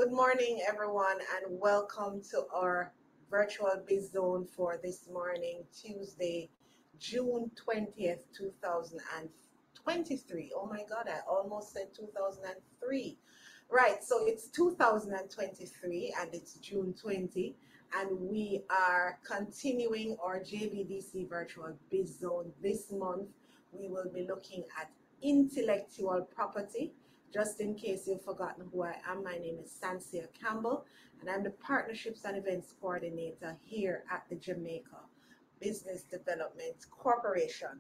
Good morning, everyone, and welcome to our virtual Biz Zone for this morning, Tuesday, June 20th, 2023. Oh my God, I almost said 2003. Right, so it's 2023 and it's June 20, and we are continuing our JBDC virtual Biz Zone. This month, we will be looking at intellectual property. Just in case you've forgotten who I am, my name is Sansia Campbell, and I'm the Partnerships and Events Coordinator here at the Jamaica Business Development Corporation.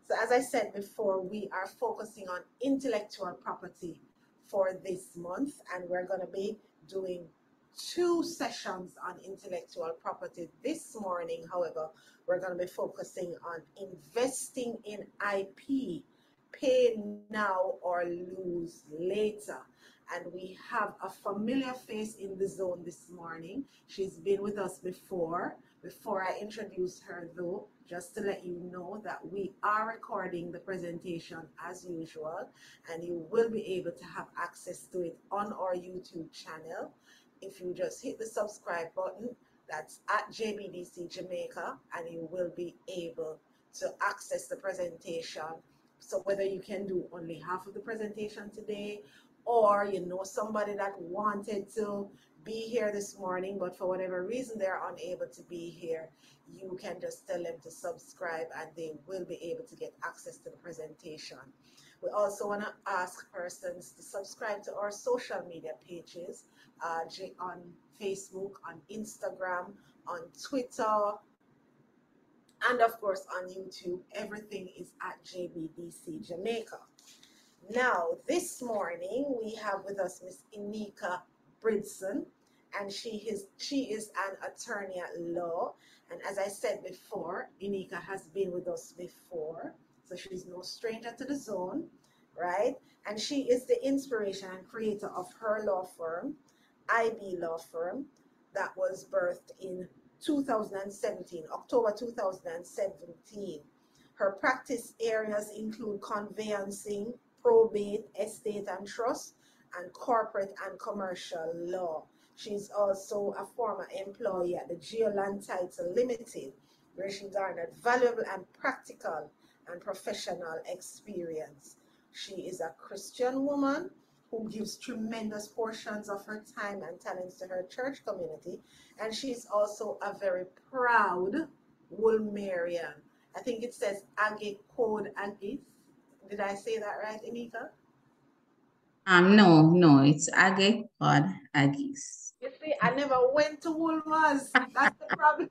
So as I said before, we are focusing on intellectual property for this month, and we're going to be doing 2 sessions on intellectual property. This morning, however, we're going to be focusing on investing in IP. Pay now or lose later. And we have a familiar face in the zone this morning. She's been with us before. Before I introduce her though, just to let you know that we are recording the presentation as usual, and you will be able to have access to it on our YouTube channel. If you just hit the subscribe button, that's at JBDC Jamaica, and you will be able to access the presentation. So whether you can do only half of the presentation today, or you know somebody that wanted to be here this morning, but for whatever reason they're unable to be here, you can just tell them to subscribe and they will be able to get access to the presentation. We also want to ask persons to subscribe to our social media pages on Facebook, on Instagram, on Twitter, and of course on YouTube. Everything is at JBDC Jamaica. Now, this morning we have with us Miss Inika Bridson, and she is an attorney at law. And as I said before, Inika has been with us before, so she's no stranger to the zone, right? And she is the inspiration and creator of her law firm, IB Law Firm, that was birthed in 2017, October 2017. Her practice areas include conveyancing, probate, estate and trust, and corporate and commercial law. She's also a former employee at the Geoland Title Limited, where she garnered valuable and practical and professional experience. She is a Christian woman who gives tremendous portions of her time and talents to her church community, and she's also a very proud Woolmerian. I think it says Aggie Code Aggie. Did I say that right, Inika? No, it's Aggie Code Aggies. You see, I never went to Woolmers. That's the problem.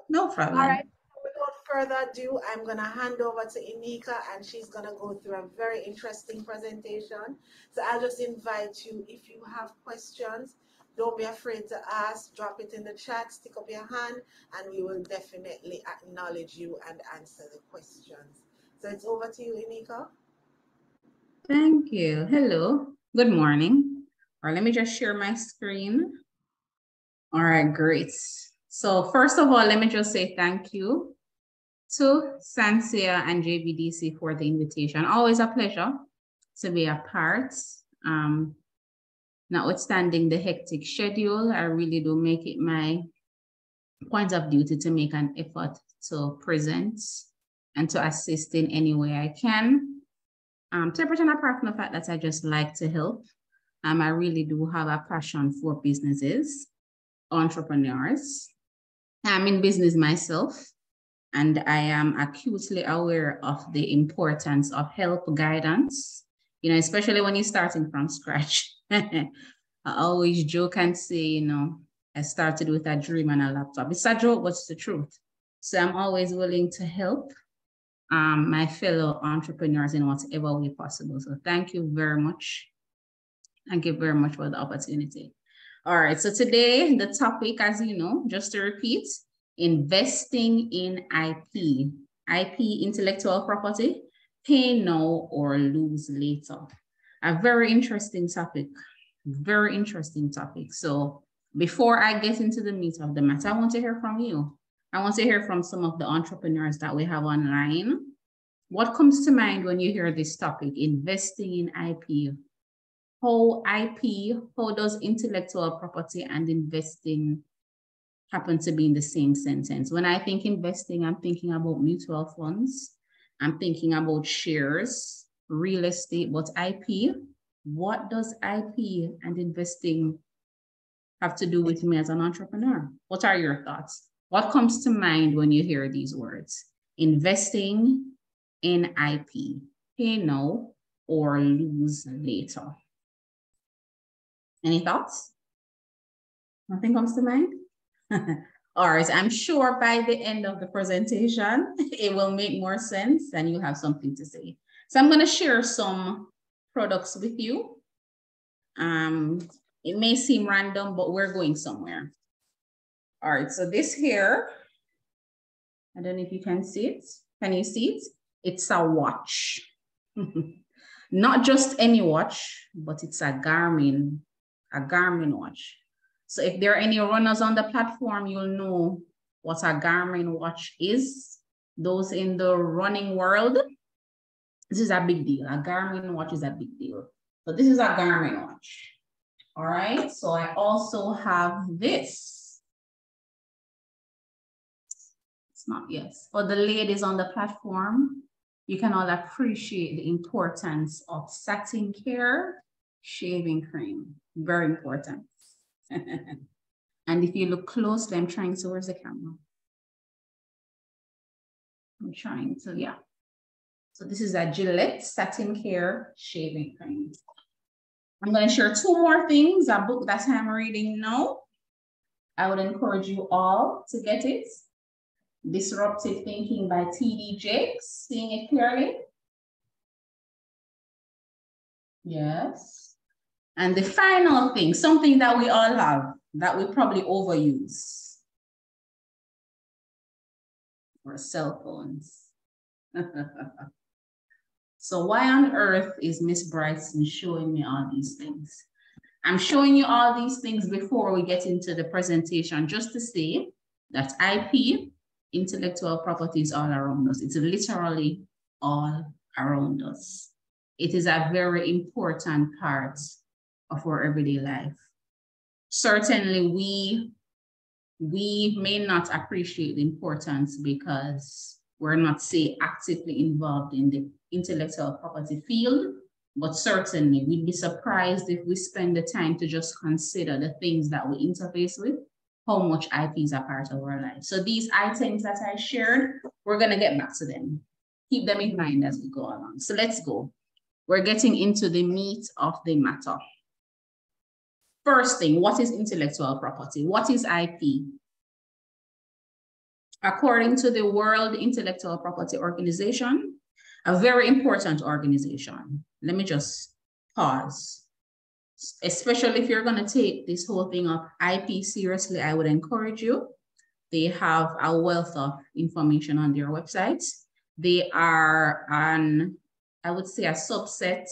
No problem. All right. Without further ado, I'm going to hand over to Inika, and she's going to go through a very interesting presentation. So I'll just invite you, if you have questions, don't be afraid to ask, drop it in the chat, stick up your hand, and we will definitely acknowledge you and answer the questions. So it's over to you, Inika. Thank you. Hello. Good morning. All right, let me just share my screen. All right, great. So first of all, let me just say thank you to Sansia and JBDC for the invitation. Always a pleasure to be a part. Notwithstanding the hectic schedule, I really do make it my point of duty to make an effort to present and to assist in any way I can. Separate and apart from the fact that I just like to help, I really do have a passion for businesses, entrepreneurs. I'm in business myself, and I am acutely aware of the importance of help, guidance, especially when you're starting from scratch. I always joke and say, I started with a dream and a laptop. It's a joke, but it's the truth. So I'm always willing to help my fellow entrepreneurs in whatever way possible. So thank you very much. Thank you very much for the opportunity. All right, so today the topic, as you know, just to repeat, investing in IP. IP, intellectual property, pay now or lose later. A very interesting topic, very interesting topic. So before I get into the meat of the matter, I want to hear from you. I want to hear from some of the entrepreneurs that we have online. What comes to mind when you hear this topic, investing in IP? how IP, how does intellectual property and investing happen to be in the same sentence? When I think investing, I'm thinking about mutual funds. I'm thinking about shares, real estate, but IP, what does IP and investing have to do with me as an entrepreneur? What are your thoughts? What comes to mind when you hear these words? Investing in IP, pay now or lose later. Any thoughts? Nothing comes to mind? All right, I'm sure by the end of the presentation, it will make more sense and you'll have something to say. So I'm gonna share some products with you. It may seem random, but we're going somewhere. All right, so this here, I don't know if you can see it. Can you see it? It's a watch. Not just any watch, but it's a Garmin watch. So if there are any runners on the platform, you'll know what a Garmin watch is. Those in the running world, this is a big deal. A Garmin watch is a big deal. So this is a Garmin watch. All right, so I also have this. It's not, yes. For the ladies on the platform, you can all appreciate the importance of satin care shaving cream. Very important. And if you look closely, I'm trying to, where's the camera? I'm trying to, yeah. So this is a Gillette Satin Care Shaving Cream. I'm going to share two more things, a book that I'm reading now. I would encourage you all to get it. Disruptive Thinking by T.D. Jakes. Seeing it clearly? Yes. And the final thing, something that we all have, that we probably overuse. Our cell phones. So why on earth is Miss Bryson showing me all these things? I'm showing you all these things before we get into the presentation, just to say that IP, intellectual property, is all around us. It's literally all around us. It is a very important part of our everyday life. Certainly, we may not appreciate the importance because we're not, say, actively involved in the intellectual property field, but certainly we'd be surprised if we spend the time to just consider the things that we interface with, how much IP is a part of our life. So these items that I shared, we're gonna get back to them. Keep them in mind as we go along. So let's go. We're getting into the meat of the matter. First thing, what is intellectual property? What is IP? According to the World Intellectual Property Organization, a very important organization. Let me just pause. Especially if you're going to take this whole thing of IP seriously, I would encourage you. They have a wealth of information on their website. They are an, I would say, a subset,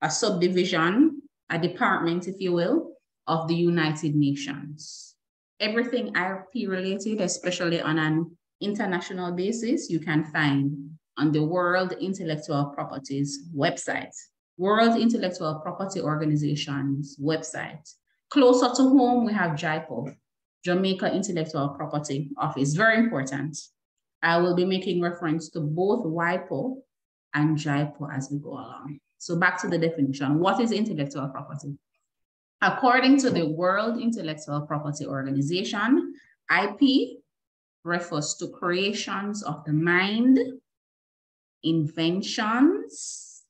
a subdivision, a department, if you will, of the United Nations. Everything IP related, especially on an international basis, you can find on the World Intellectual Property's website, World Intellectual Property Organization's website. Closer to home, we have JIPO, Jamaica Intellectual Property Office, very important. I will be making reference to both WIPO and JIPO as we go along. So back to the definition, what is intellectual property? According to the World Intellectual Property Organization, IP refers to creations of the mind, inventions,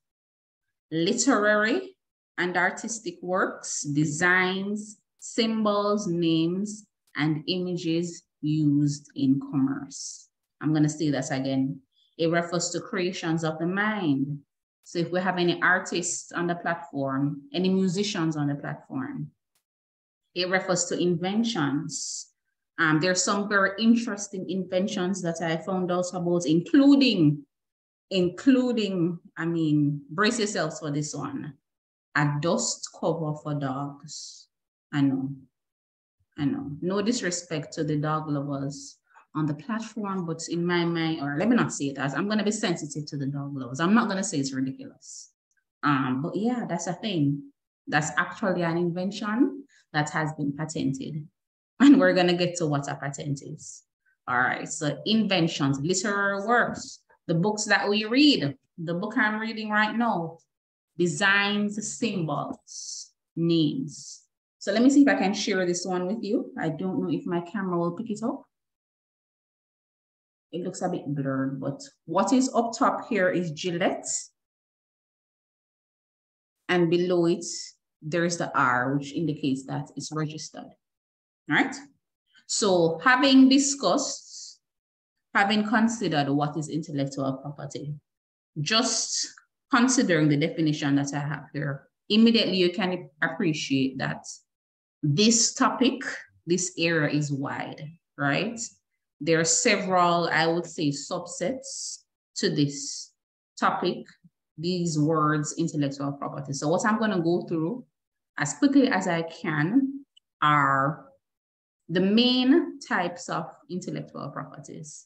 literary and artistic works, designs, symbols, names, and images used in commerce. I'm going to say that again. It refers to creations of the mind. So if we have any artists on the platform, any musicians on the platform, it refers to inventions. There's some very interesting inventions that I found out about, including, I mean, brace yourselves for this one, a dust cover for dogs. I know. No disrespect to the dog lovers on the platform, but in my mind, or let me not say it as, I'm going to be sensitive to the dog lovers. I'm not going to say it's ridiculous. But yeah, that's a thing. That's actually an invention that has been patented. And we're going to get to what a patent is. All right, so inventions, literary works, the books that we read, the book I'm reading right now, designs, symbols, names. So let me see if I can share this one with you. I don't know if my camera will pick it up. It looks a bit blurred, but what is up top here is Gillette. And below it, there's the R, which indicates that it's registered. All right. So having discussed, having considered what is intellectual property, just considering the definition that I have here, immediately you can appreciate that this topic, this area is wide, right? There are several, I would say, subsets to this topic, these words, intellectual property. So what I'm going to go through as quickly as I can are the main types of intellectual properties.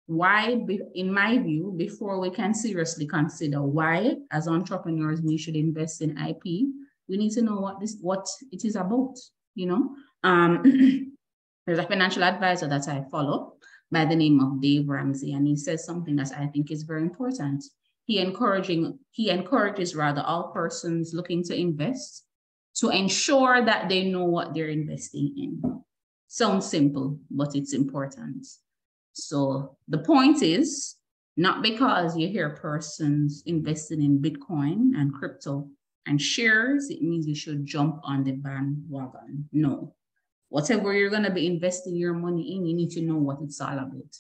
Why, in my view, before we can seriously consider why, as entrepreneurs, we should invest in IP, we need to know what it is about, you know. There's a financial advisor that I follow by the name of Dave Ramsey, and he says something that I think is very important. He encourages rather all persons looking to invest to ensure that they know what they're investing in. Sounds simple, but it's important. So the point is, not because you hear persons investing in Bitcoin and crypto and shares, it means you should jump on the bandwagon. No. Whatever you're going to be investing your money in, you need to know what it's all about.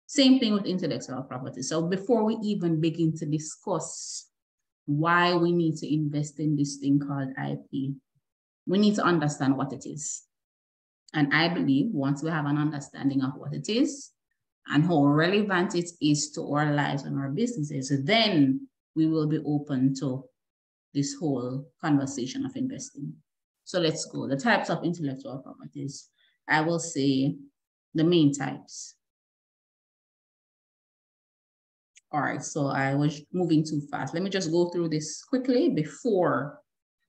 Same thing with intellectual property. So before we even begin to discuss why we need to invest in this thing called IP, we need to understand what it is. And I believe once we have an understanding of what it is and how relevant it is to our lives and our businesses, then we will be open to this whole conversation of investing. So let's go. The types of intellectual properties. I will say the main types. All right, so I was moving too fast. Let me just go through this quickly before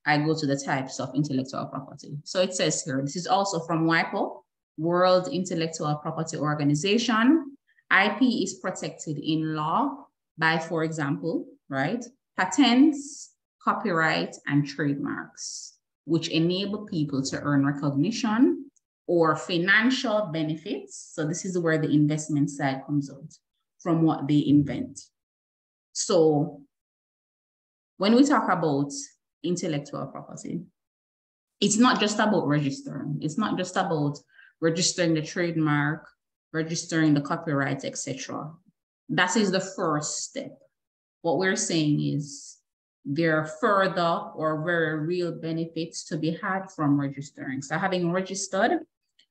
I go to the types of intellectual property. So it says here, this is also from WIPO, World Intellectual Property Organization. IP is protected in law by, for example, right, patents, copyright, and trademarks, which enable people to earn recognition or financial benefits. So this is where the investment side comes out from what they invent. So when we talk about intellectual property, it's not just about registering. It's not just about registering the trademark, registering the copyright, etc. That is the first step. What we're saying is there are further or very real benefits to be had from registering. So having registered,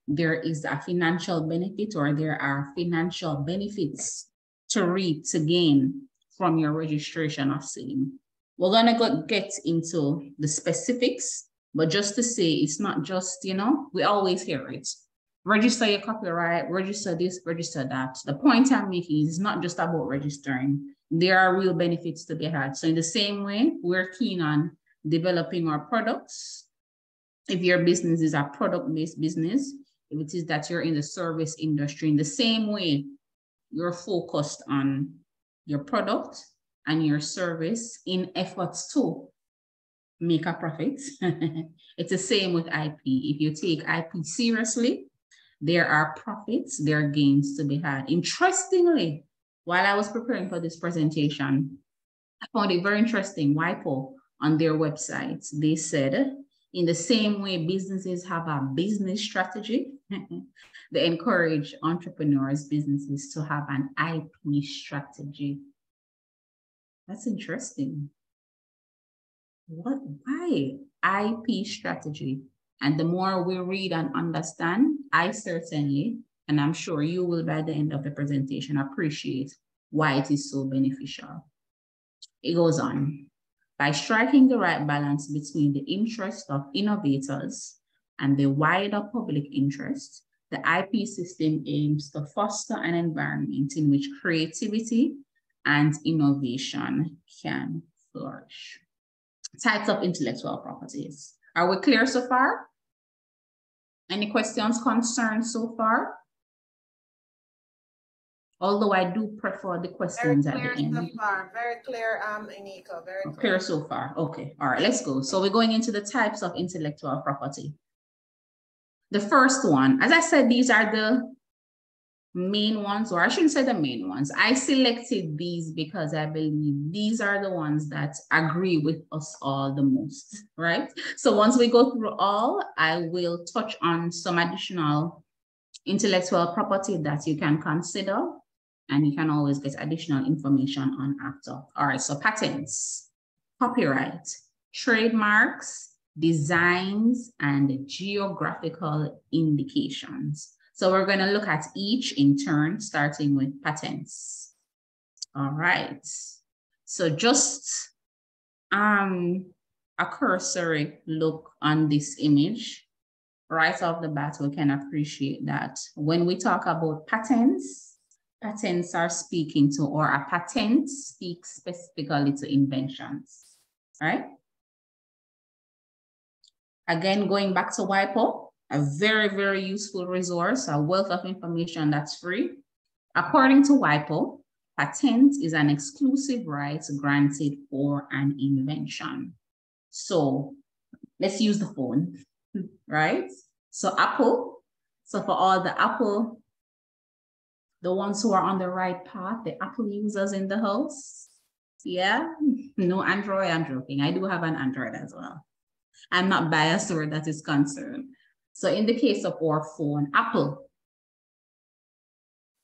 there is a financial benefit, or there are financial benefits to reap, to gain from your registration of same. We're gonna get into the specifics, but just to say, it's not just, you know, we always hear it. Register your copyright, register this, register that. The point I'm making is not just about registering. There are real benefits to be had. So in the same way, we're keen on developing our products. If your business is a product-based business, if it is that you're in the service industry, in the same way, you're focused on your product and your service in efforts to make a profit. It's the same with IP. If you take IP seriously, there are profits, there are gains to be had. Interestingly, while I was preparing for this presentation, I found it very interesting. WIPO on their website, they said, in the same way businesses have a business strategy, they encourage entrepreneurs, businesses to have an IP strategy. That's interesting. Why? IP strategy. And the more we read and understand, I certainly, and I'm sure you will by the end of the presentation, appreciate why it is so beneficial. It goes on. By striking the right balance between the interest of innovators and the wider public interest, the IP system aims to foster an environment in which creativity and innovation can flourish. types of intellectual properties. Are we clear so far? Any questions, concerns so far? Although I do prefer the questions at the end. So far. Very clear, Inika, very clear. Clear so far. Okay, all right, let's go. So we're going into the types of intellectual property. The first one, as I said, these are the main ones, or I shouldn't say the main ones. I selected these because I believe these are the ones that agree with us all the most, right? So once we go through all, I will touch on some additional intellectual property that you can consider, and you can always get additional information on after. All right, so patents, copyright, trademarks, designs, and geographical indications. So we're going to look at each in turn, starting with patents. All right. So just a cursory look on this image. Right off the bat, we can appreciate that when we talk about patents, patents are speaking to, or a patent speaks specifically to inventions, right? Again, going back to WIPO, a very, very useful resource, a wealth of information that's free. According to WIPO, patent is an exclusive right granted for an invention. So let's use the phone, right? So Apple, so for all the Apple, the ones who are on the right path, the Apple users in the house, yeah, no Android, I'm joking. I do have an Android as well. I'm not biased where that is concerned. So in the case of our phone, Apple,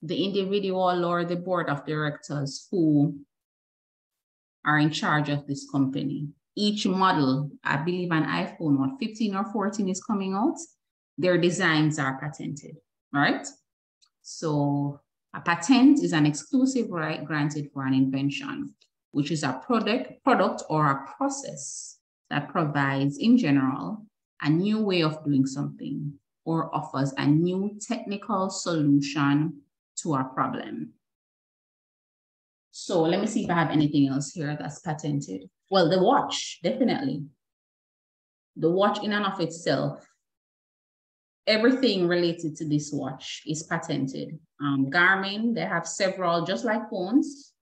the individual or the board of directors who are in charge of this company, each model, I believe an iPhone, what, 15 or 14 is coming out, their designs are patented, right? So a patent is an exclusive right granted for an invention, which is a product or a process that provides, in general, a new way of doing something or offers a new technical solution to a problem. So let me see if I have anything else here that's patented. Well, the watch, definitely. The watch in and of itself, everything related to this watch is patented. Garmin, they have several, just like phones,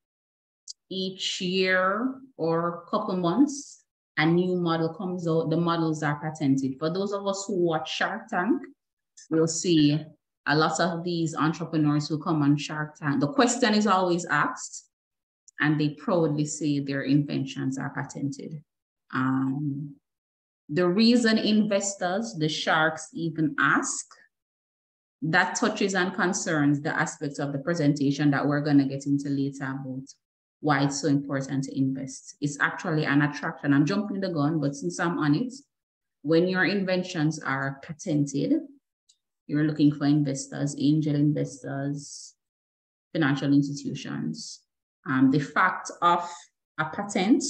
each year or couple months, a new model comes out, the models are patented. For those of us who watch Shark Tank, we'll see a lot of these entrepreneurs who come on Shark Tank. The question is always asked, and they proudly say their inventions are patented. The reason investors, the sharks, even ask, that touches and concerns the aspects of the presentation that we're going to get into later about why it's so important to invest. It's actually an attraction. I'm jumping the gun, but since I'm on it, when your inventions are patented, you're looking for investors, angel investors, financial institutions. The fact of a patent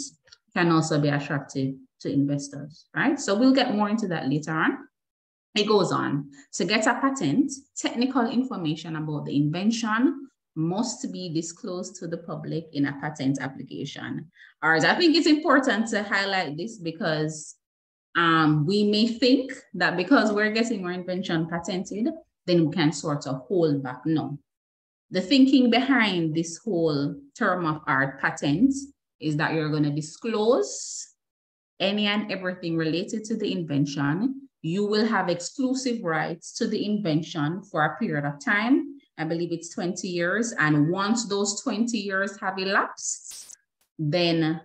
can also be attractive to investors, right? So we'll get more into that later on. It goes on. To get a patent, technical information about the invention must be disclosed to the public in a patent application. All right, I think it's important to highlight this because we may think that because we're getting our invention patented, then we can sort of hold back. No. The thinking behind this whole term of art patent is that you're going to disclose any and everything related to the invention. You will have exclusive rights to the invention for a period of time. I believe it's 20 years. And once those 20 years have elapsed, then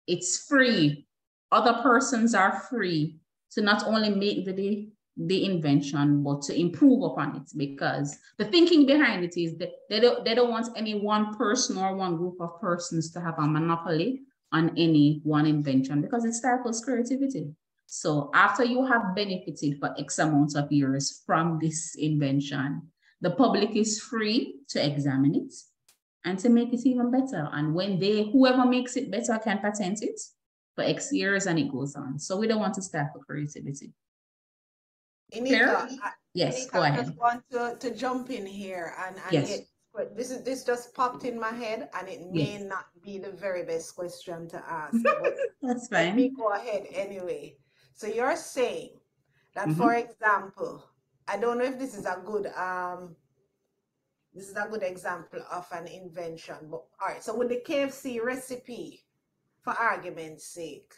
it's free. Other persons are free to not only make the invention, but to improve upon it, because the thinking behind it is that they don't want any one person or one group of persons to have a monopoly on any one invention, because it stifles creativity. So after you have benefited for X amount of years from this invention, the public is free to examine it and to make it even better. And when whoever makes it better can patent it for X years, and it goes on. So we don't want to stifle creativity. Inika, yes, Inika, go ahead. I just want to jump in here and yes. get But this just popped in my head, and it may Yes, not be the very best question to ask, but that's let me fine. go ahead anyway. So you're saying that, for Mm-hmm. example, I don't know if this is a good example of an invention, but all right. So would the KFC recipe, for argument's sake,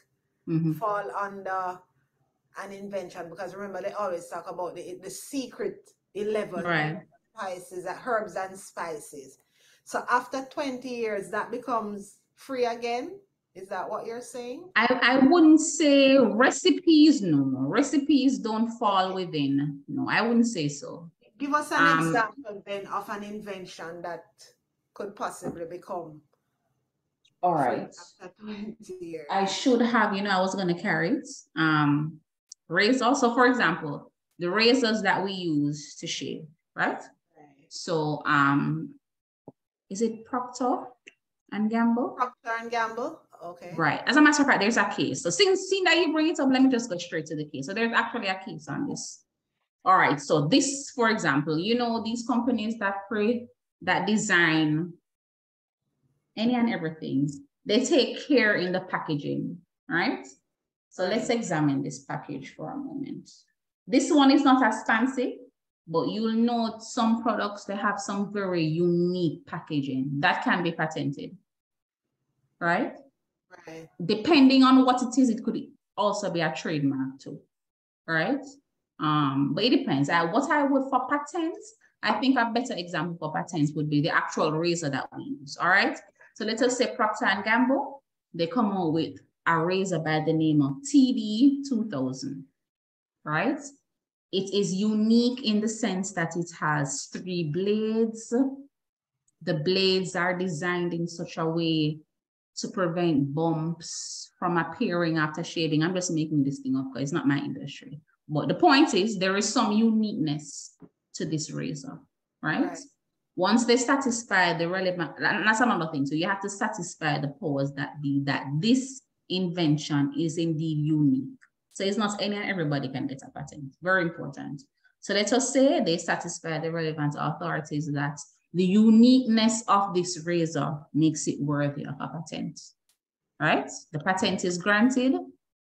Mm-hmm. fall under an invention? Because remember, they always talk about the secret 11 Right. spices, herbs and spices. So after 20 years, that becomes free again? Is that what you're saying? I wouldn't say recipes, no. Recipes don't fall within. No, I wouldn't say so. Give us an Um, example then of an invention that could possibly become all free right. after 20 I years. should have, I was gonna carry it. Razor. So for example, the razors that we use to shave, right? Right. So is it Procter and Gamble? Procter and Gamble. Okay. Right. As a matter of fact, there's a case. So seeing that you bring it up, let me just go straight to the case. So there's actually a case on this. All right. So this, for example, these companies that design any and everything, they take care in the packaging, right? So let's Right. examine this package for a moment. This one is not as fancy, but you'll note some products, they have some very unique packaging that can be patented, right? Right. Depending on what it is, it could also be a trademark too, right? But it depends. What I would for patents, I think a better example for patents would be the actual razor that we use, all right? So let us say Procter and Gamble, they come out with a razor by the name of TD2000, right? It is unique in the sense that it has 3 blades. The blades are designed in such a way to prevent bumps from appearing after shaving. I'm just making this thing up because it's not my industry. But the point is, there is some uniqueness to this razor, right? Right. Once they satisfy the relevant, that's another thing. So you have to satisfy the powers that be that this invention is indeed unique. So it's not any and everybody can get a patent. Very important. So let us say they satisfy the relevant authorities that the uniqueness of this razor makes it worthy of a patent, right? The patent is granted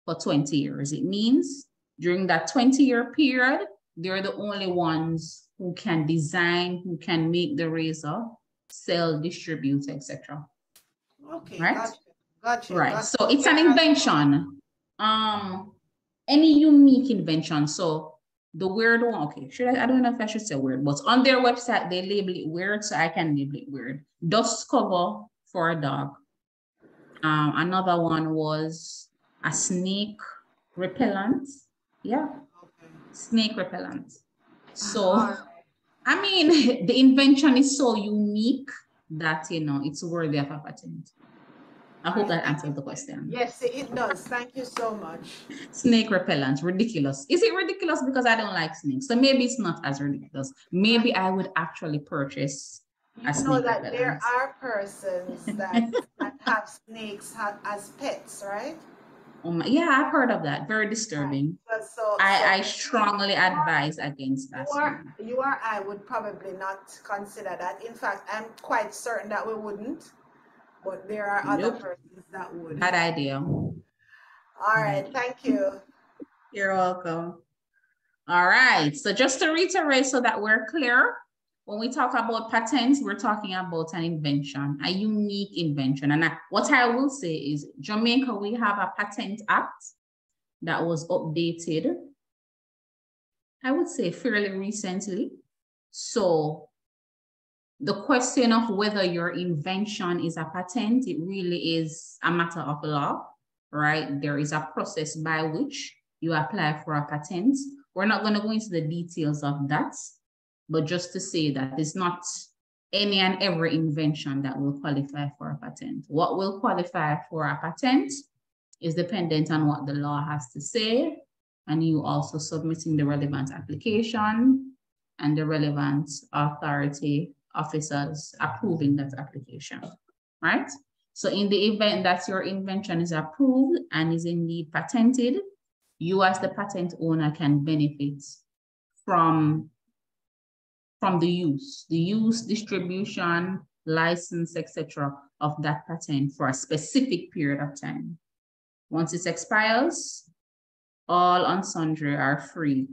for 20 years. It means during that 20-year period, they're the only ones who can design, who can make the razor, sell, distribute, etc. Okay. Right? Gotcha. Gotcha. Right. Gotcha. So it's Yeah. an invention. Any unique invention. So the weird one, okay, I don't know if I should say weird, but on their website, they label it weird, so I can label it weird. Dust cover for a dog. Another one was a snake repellent. Yeah, Okay. snake repellent. All So, right. I mean, the invention is so unique that, it's worthy of a patent. I All hope right. that Thank you. answers the question. Yes, it does. Thank you so much. Snake repellent, ridiculous. Is it ridiculous because I don't like snakes? So maybe it's not as ridiculous. Maybe I would actually purchase a You know snake that there repellent. are persons that have snakes as pets, right? Yeah, I've heard of that. Very Right. disturbing. So I strongly advise against that. you or I would probably not consider that. In fact, I'm quite certain that we wouldn't, but there are other Nope. persons that would. Bad idea. All Bad right, idea. thank you. You're welcome. All right. So just to reiterate so that we're clear, when we talk about patents, we're talking about an invention, a unique invention. And what I will say is Jamaica, we have a patent act that was updated, I would say fairly recently. So the question of whether your invention is a patent, it really is a matter of law, right? There is a process by which you apply for a patent. We're not going to go into the details of that, but just to say that it's not any and every invention that will qualify for a patent. What will qualify for a patent is dependent on what the law has to say, and you also submitting the relevant application and the relevant authority officers approving that application, right? So in the event that your invention is approved and is indeed patented, you as the patent owner can benefit from from the use, distribution, license, etc. of that patent for a specific period of time. Once it expires, all and sundry are free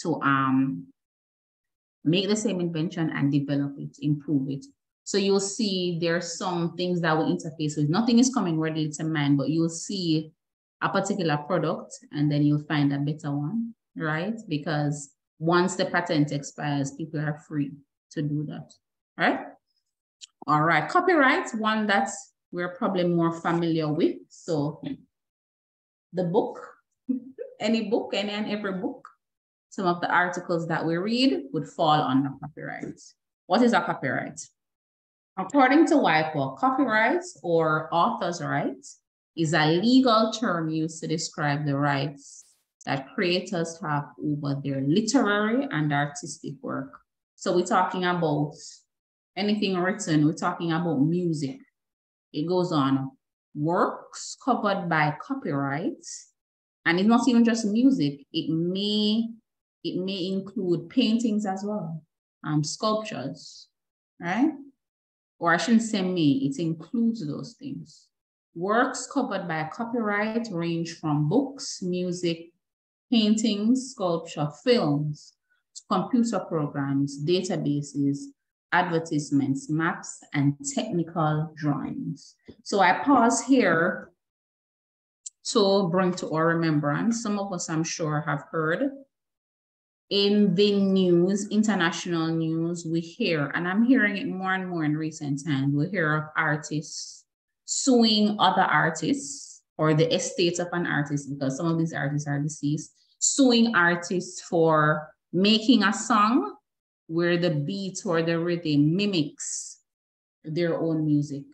to make the same invention and develop it, improve it. So you'll see there's some things that will interface with. Nothing is coming readily to mind, but you'll see a particular product and then you'll find a better one, right? Because once the patent expires, people are free to do that, right? All right, copyright, one that we're probably more familiar with. So the book, any book, any and every book, some of the articles that we read would fall under copyright. What is a copyright? According to WIPO, copyright or author's rights is a legal term used to describe the rights that creators have over their literary and artistic work. So we're talking about anything written, we're talking about music. It goes on, works covered by copyright, and it's not even just music, it may include paintings as well, sculptures, right? Or I shouldn't say may, it includes those things. Works covered by copyright range from books, music, paintings, sculpture, films, computer programs, databases, advertisements, maps, and technical drawings. So I pause here to bring to our remembrance, some of us I'm sure have heard in the news, international news, we hear, and I'm hearing it more and more in recent times, we hear of artists suing other artists or the estate of an artist, because some of these artists are deceased, suing artists for making a song where the beat or the rhythm mimics their own music.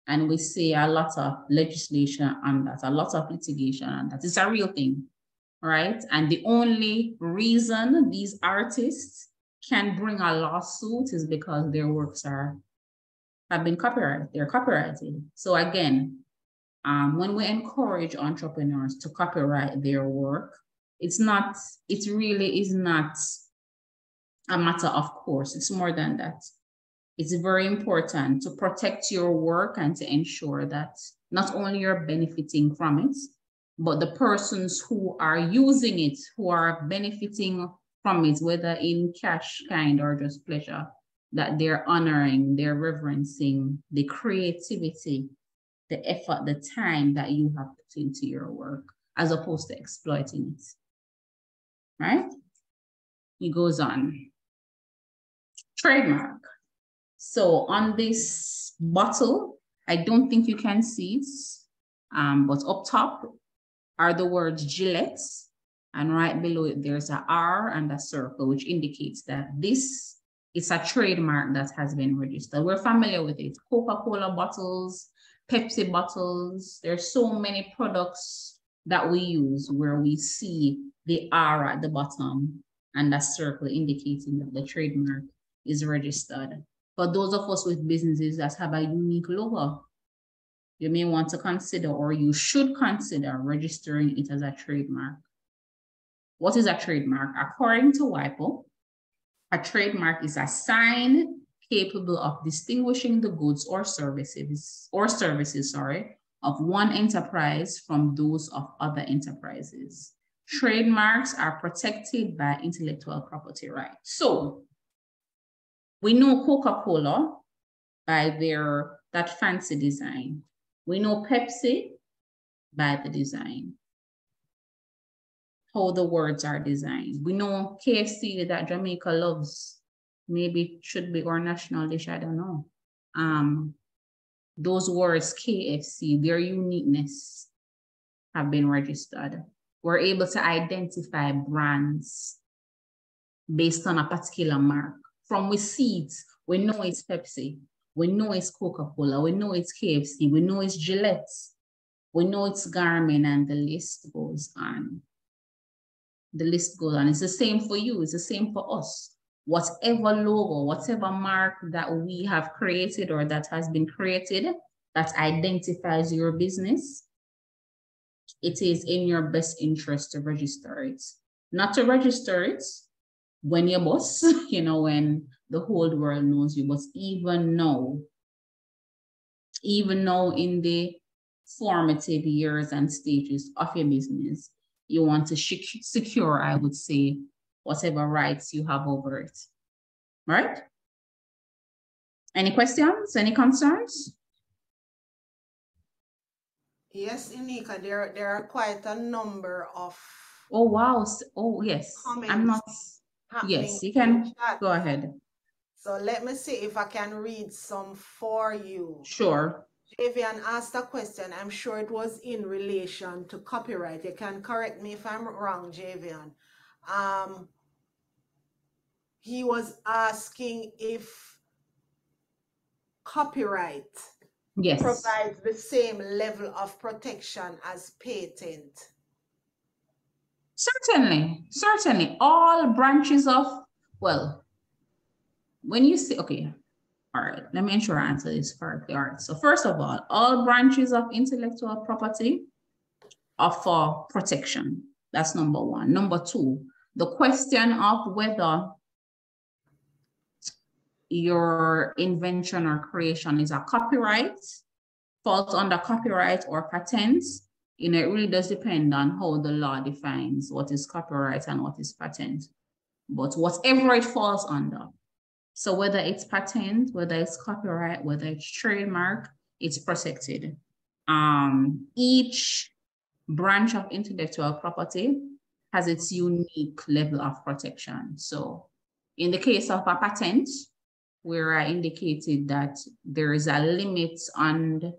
And we see a lot of legislation on that, a lot of litigation on that. It's a real thing, right? And the only reason these artists can bring a lawsuit is because their works have been copyrighted, they're copyrighted. So again, when we encourage entrepreneurs to copyright their work, it really is not a matter of course, it's more than that. It's very important to protect your work and to ensure that not only you're benefiting from it, but the persons who are using it, who are benefiting from it, whether in cash kind or just pleasure, that they're honoring, they're reverencing the creativity, the effort, the time that you have put into your work, as opposed to exploiting it, right? He goes on. Trademark. So on this bottle, I don't think you can see it, but up top are the words Gillette, and right below it, there's a R and a circle, which indicates that this is a trademark that has been registered. We're familiar with it. Coca-Cola bottles, Pepsi bottles, there's so many products that we use where we see the R at the bottom and a circle indicating that the trademark is registered. For those of us with businesses that have a unique logo, you may want to consider, or you should consider, registering it as a trademark. What is a trademark? According to WIPO, a trademark is a sign capable of distinguishing the goods or services of one enterprise from those of other enterprises. Trademarks are protected by intellectual property rights. So we know Coca-Cola by that fancy design. We know Pepsi by the design, how the words are designed. We know KFC that Jamaica loves. Maybe it should be our national dish, I don't know. Those words, KFC, their uniqueness have been registered. We're able to identify brands based on a particular mark. From we see it, we know it's Pepsi, we know it's Coca-Cola, we know it's KFC, we know it's Gillette, we know it's Garmin, and the list goes on. The list goes on. It's the same for you, it's the same for us. Whatever logo, whatever mark that we have created or that has been created that identifies your business, it is in your best interest to register it. Not to register it, when you're boss, you know, when the whole world knows you, but even now in the formative years and stages of your business, you want to secure, I would say, whatever rights you have over it, right? Any questions, any concerns? Yes, Inika, there are quite a number of Oh, wow. Oh, yes. I'm not. Yes, you can go ahead. So let me see if I can read some for you. Sure. Javian asked a question. I'm sure it was in relation to copyright. You can correct me if I'm wrong, Javian. He was asking if copyright provides the same level of protection as patent. Certainly. All branches of, well, when you say, okay, all right, let me ensure I answer this correctly. All right, so first of all branches of intellectual property are for protection. That's number one. Number two, the question of whether your invention or creation is a copyright, falls under copyright or patents, you know, it really does depend on how the law defines what is copyright and what is patent. But whatever it falls under, so whether it's patent, whether it's copyright, whether it's trademark, it's protected. Each branch of intellectual property has its unique level of protection. So in the case of a patent, where I indicated that there is a limit on,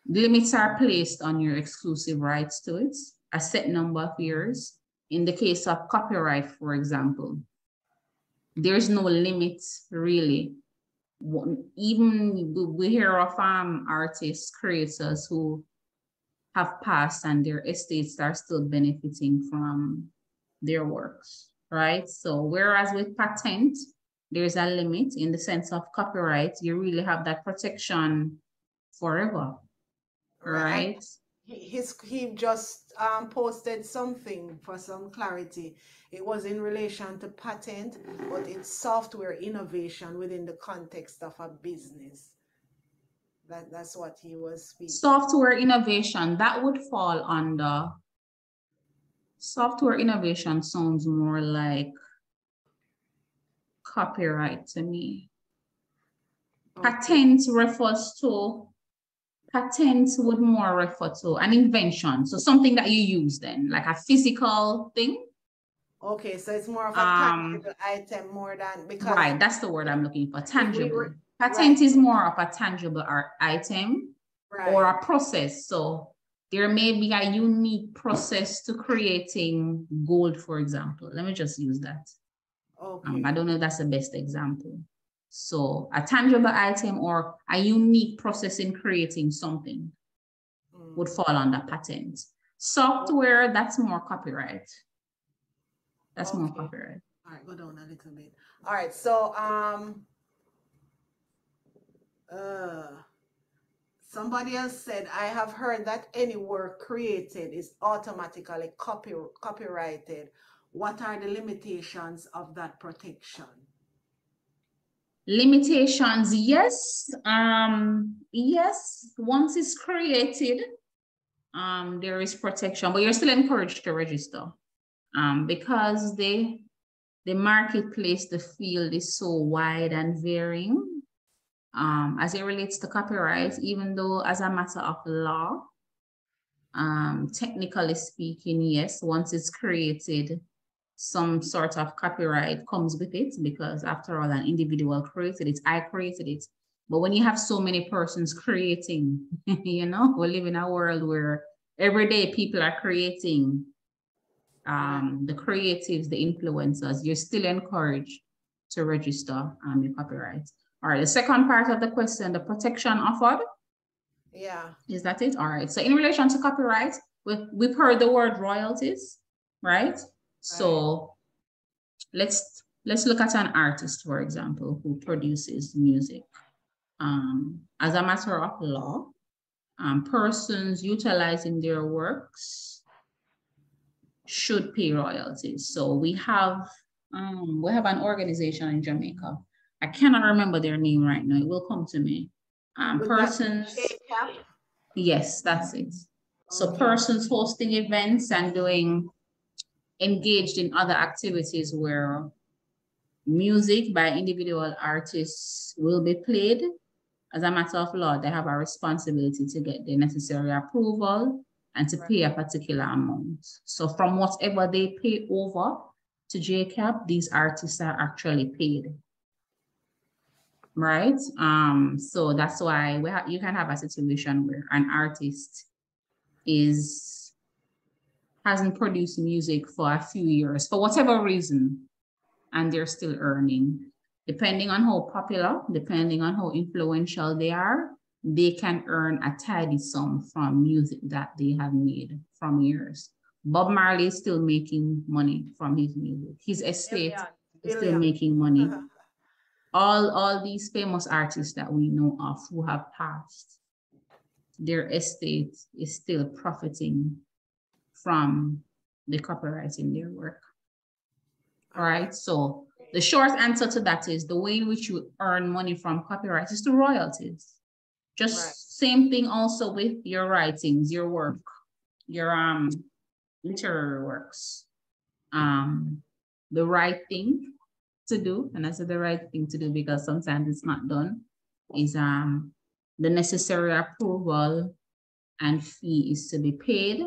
limits are placed on your exclusive rights to it, a set number of years. In the case of copyright, for example, there's no limit really. Even we hear of artists, creators who have passed and their estates are still benefiting from their works, right? So whereas with patent, there's a limit. In the sense of copyright, you really have that protection forever, right? He just posted something for some clarity. It was in relation to patent, but it's software innovation within the context of a business. That's what he was speaking. Software innovation, that would fall under, software innovation sounds more like copyright to me. Okay. Patent refers to, patent would more refer to an invention. So something that you use then, like a physical thing. Okay, so it's more of a tangible item more than, because... Right, that's the word I'm looking for, tangible. Patent is more of a tangible item or a process. So there may be a unique process to creating gold, for example. Let me just use that. Okay. I don't know if that's the best example. So a tangible item or a unique process in creating something would fall under patent. Software, that's more copyright. That's more copyright. All right, go down a little bit. All right, so somebody else said, I have heard that any work created is automatically copyrighted. What are the limitations of that protection? Limitations, yes. Yes, once it's created, there is protection, but you're still encouraged to register. Because the marketplace, the field is so wide and varying. As it relates to copyright, even though as a matter of law, technically speaking, yes, once it's created, some sort of copyright comes with it, because after all, an individual created it, I created it. But when you have so many persons creating, you know, we live in a world where every day people are creating, the creatives, the influencers, you're still encouraged to register your copyright. All right, the second part of the question, the protection offered. Yeah. Is that it? All right, so in relation to copyright, we've heard the word royalties, right? So let's look at an artist, for example, who produces music. As a matter of law, persons utilizing their works should pay royalties. So we have We have an organization in Jamaica. I cannot remember their name right now. It will come to me. Persons. Yes, that's it. So persons hosting events and doing engaged in other activities where music by individual artists will be played. As a matter of law, they have a responsibility to get the necessary approval and to pay a particular amount. So from whatever they pay over to JCAP, these artists are actually paid. Right? So that's why you can have a situation where an artist hasn't produced music for a few years for whatever reason, and they're still earning. Depending on how popular, depending on how influential they are, they can earn a tidy sum from music that they have made from years. Bob Marley is still making money from his music. His estate is still making money. All these famous artists that we know of who have passed, their estate is still profiting from the copyright in their work. All right, so the short answer to that is the way in which you earn money from copyright is through royalties. Just same thing also with your writings, your work, your literary works. The right thing to do, and I said the right thing to do because sometimes it's not done, is the necessary approval and fee is to be paid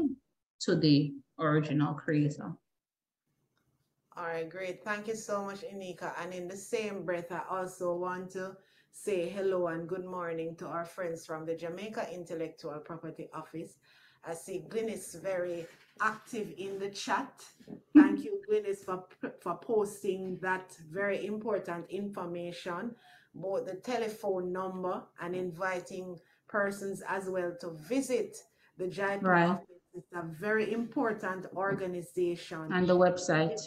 to the original creator. All right, great. Thank you so much, Inika. And in the same breath, I also want to say hello and good morning to our friends from the Jamaica Intellectual Property Office. I see Glynis very active in the chat. Thank you, Glynis, for posting that very important information, both the telephone number and inviting persons as well to visit the Jaipur office. It's a very important organization. And the website.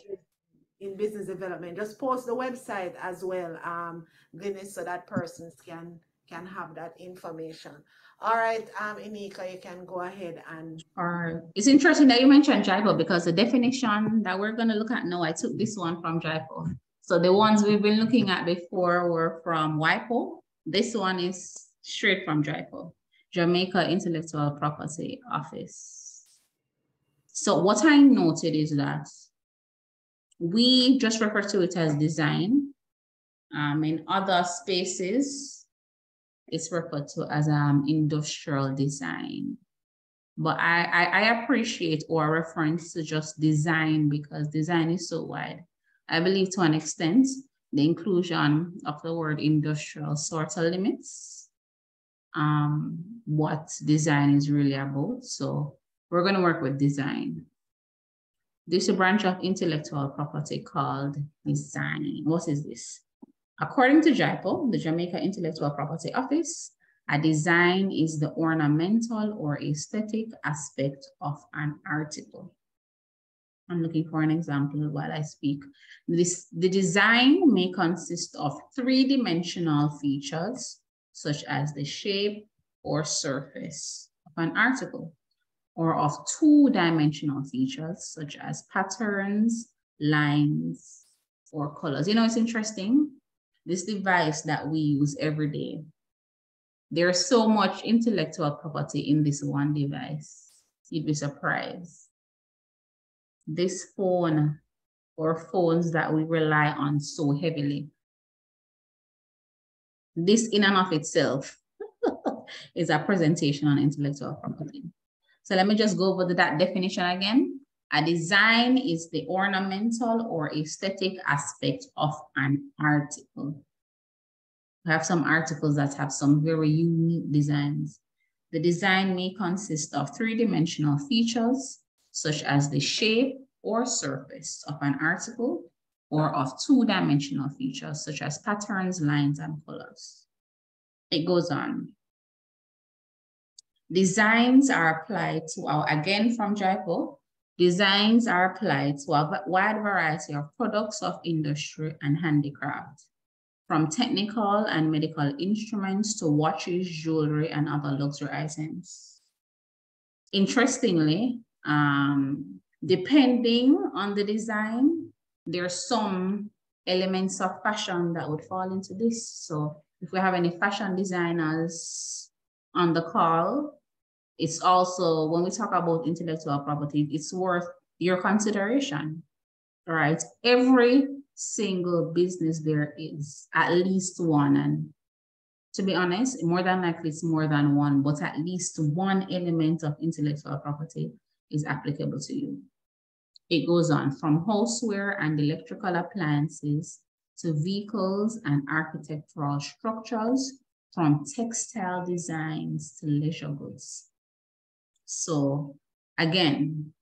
In business development. Just post the website as well, Glynis, so that persons can have that information. All right, Inika, you can go ahead and. All right. It's interesting that you mentioned JIPO because the definition that we're going to look at now, I took this one from JIPO. So the ones we've been looking at before were from WIPO. This one is straight from JIPO, Jamaica Intellectual Property Office. So what I noted is that we just refer to it as design. In other spaces, it's referred to as industrial design. But I appreciate our reference to just design because design is so wide. I believe to an extent, the inclusion of the word industrial sort of limits what design is really about. So we're going to work with design. There's a branch of intellectual property called design. What is this? According to JIPO, the Jamaica Intellectual Property Office, a design is the ornamental or aesthetic aspect of an article. I'm looking for an example while I speak. The design may consist of three-dimensional features, such as the shape or surface of an article, or of two-dimensional features such as patterns, lines, or colors. You know, it's interesting. This device that we use every day, there's so much intellectual property in this one device. You'd be surprised. This phone or phones that we rely on so heavily, this in and of itself is a presentation on intellectual property. So let me just go over that definition again. A design is the ornamental or aesthetic aspect of an article. We have some articles that have some very unique designs. The design may consist of three-dimensional features, such as the shape or surface of an article, or of two-dimensional features, such as patterns, lines, and colors. It goes on. Designs are applied to again from JIPO, designs are applied to a wide variety of products of industry and handicraft, from technical and medical instruments to watches, jewelry, and other luxury items. Interestingly, depending on the design, there are some elements of fashion that would fall into this. So if we have any fashion designers on the call, it's also, when we talk about intellectual property, it's worth your consideration, right? Every single business there is at least one, and to be honest, more than likely it's more than one, but at least one element of intellectual property is applicable to you. It goes on from houseware and electrical appliances to vehicles and architectural structures, from textile designs to leisure goods. So again,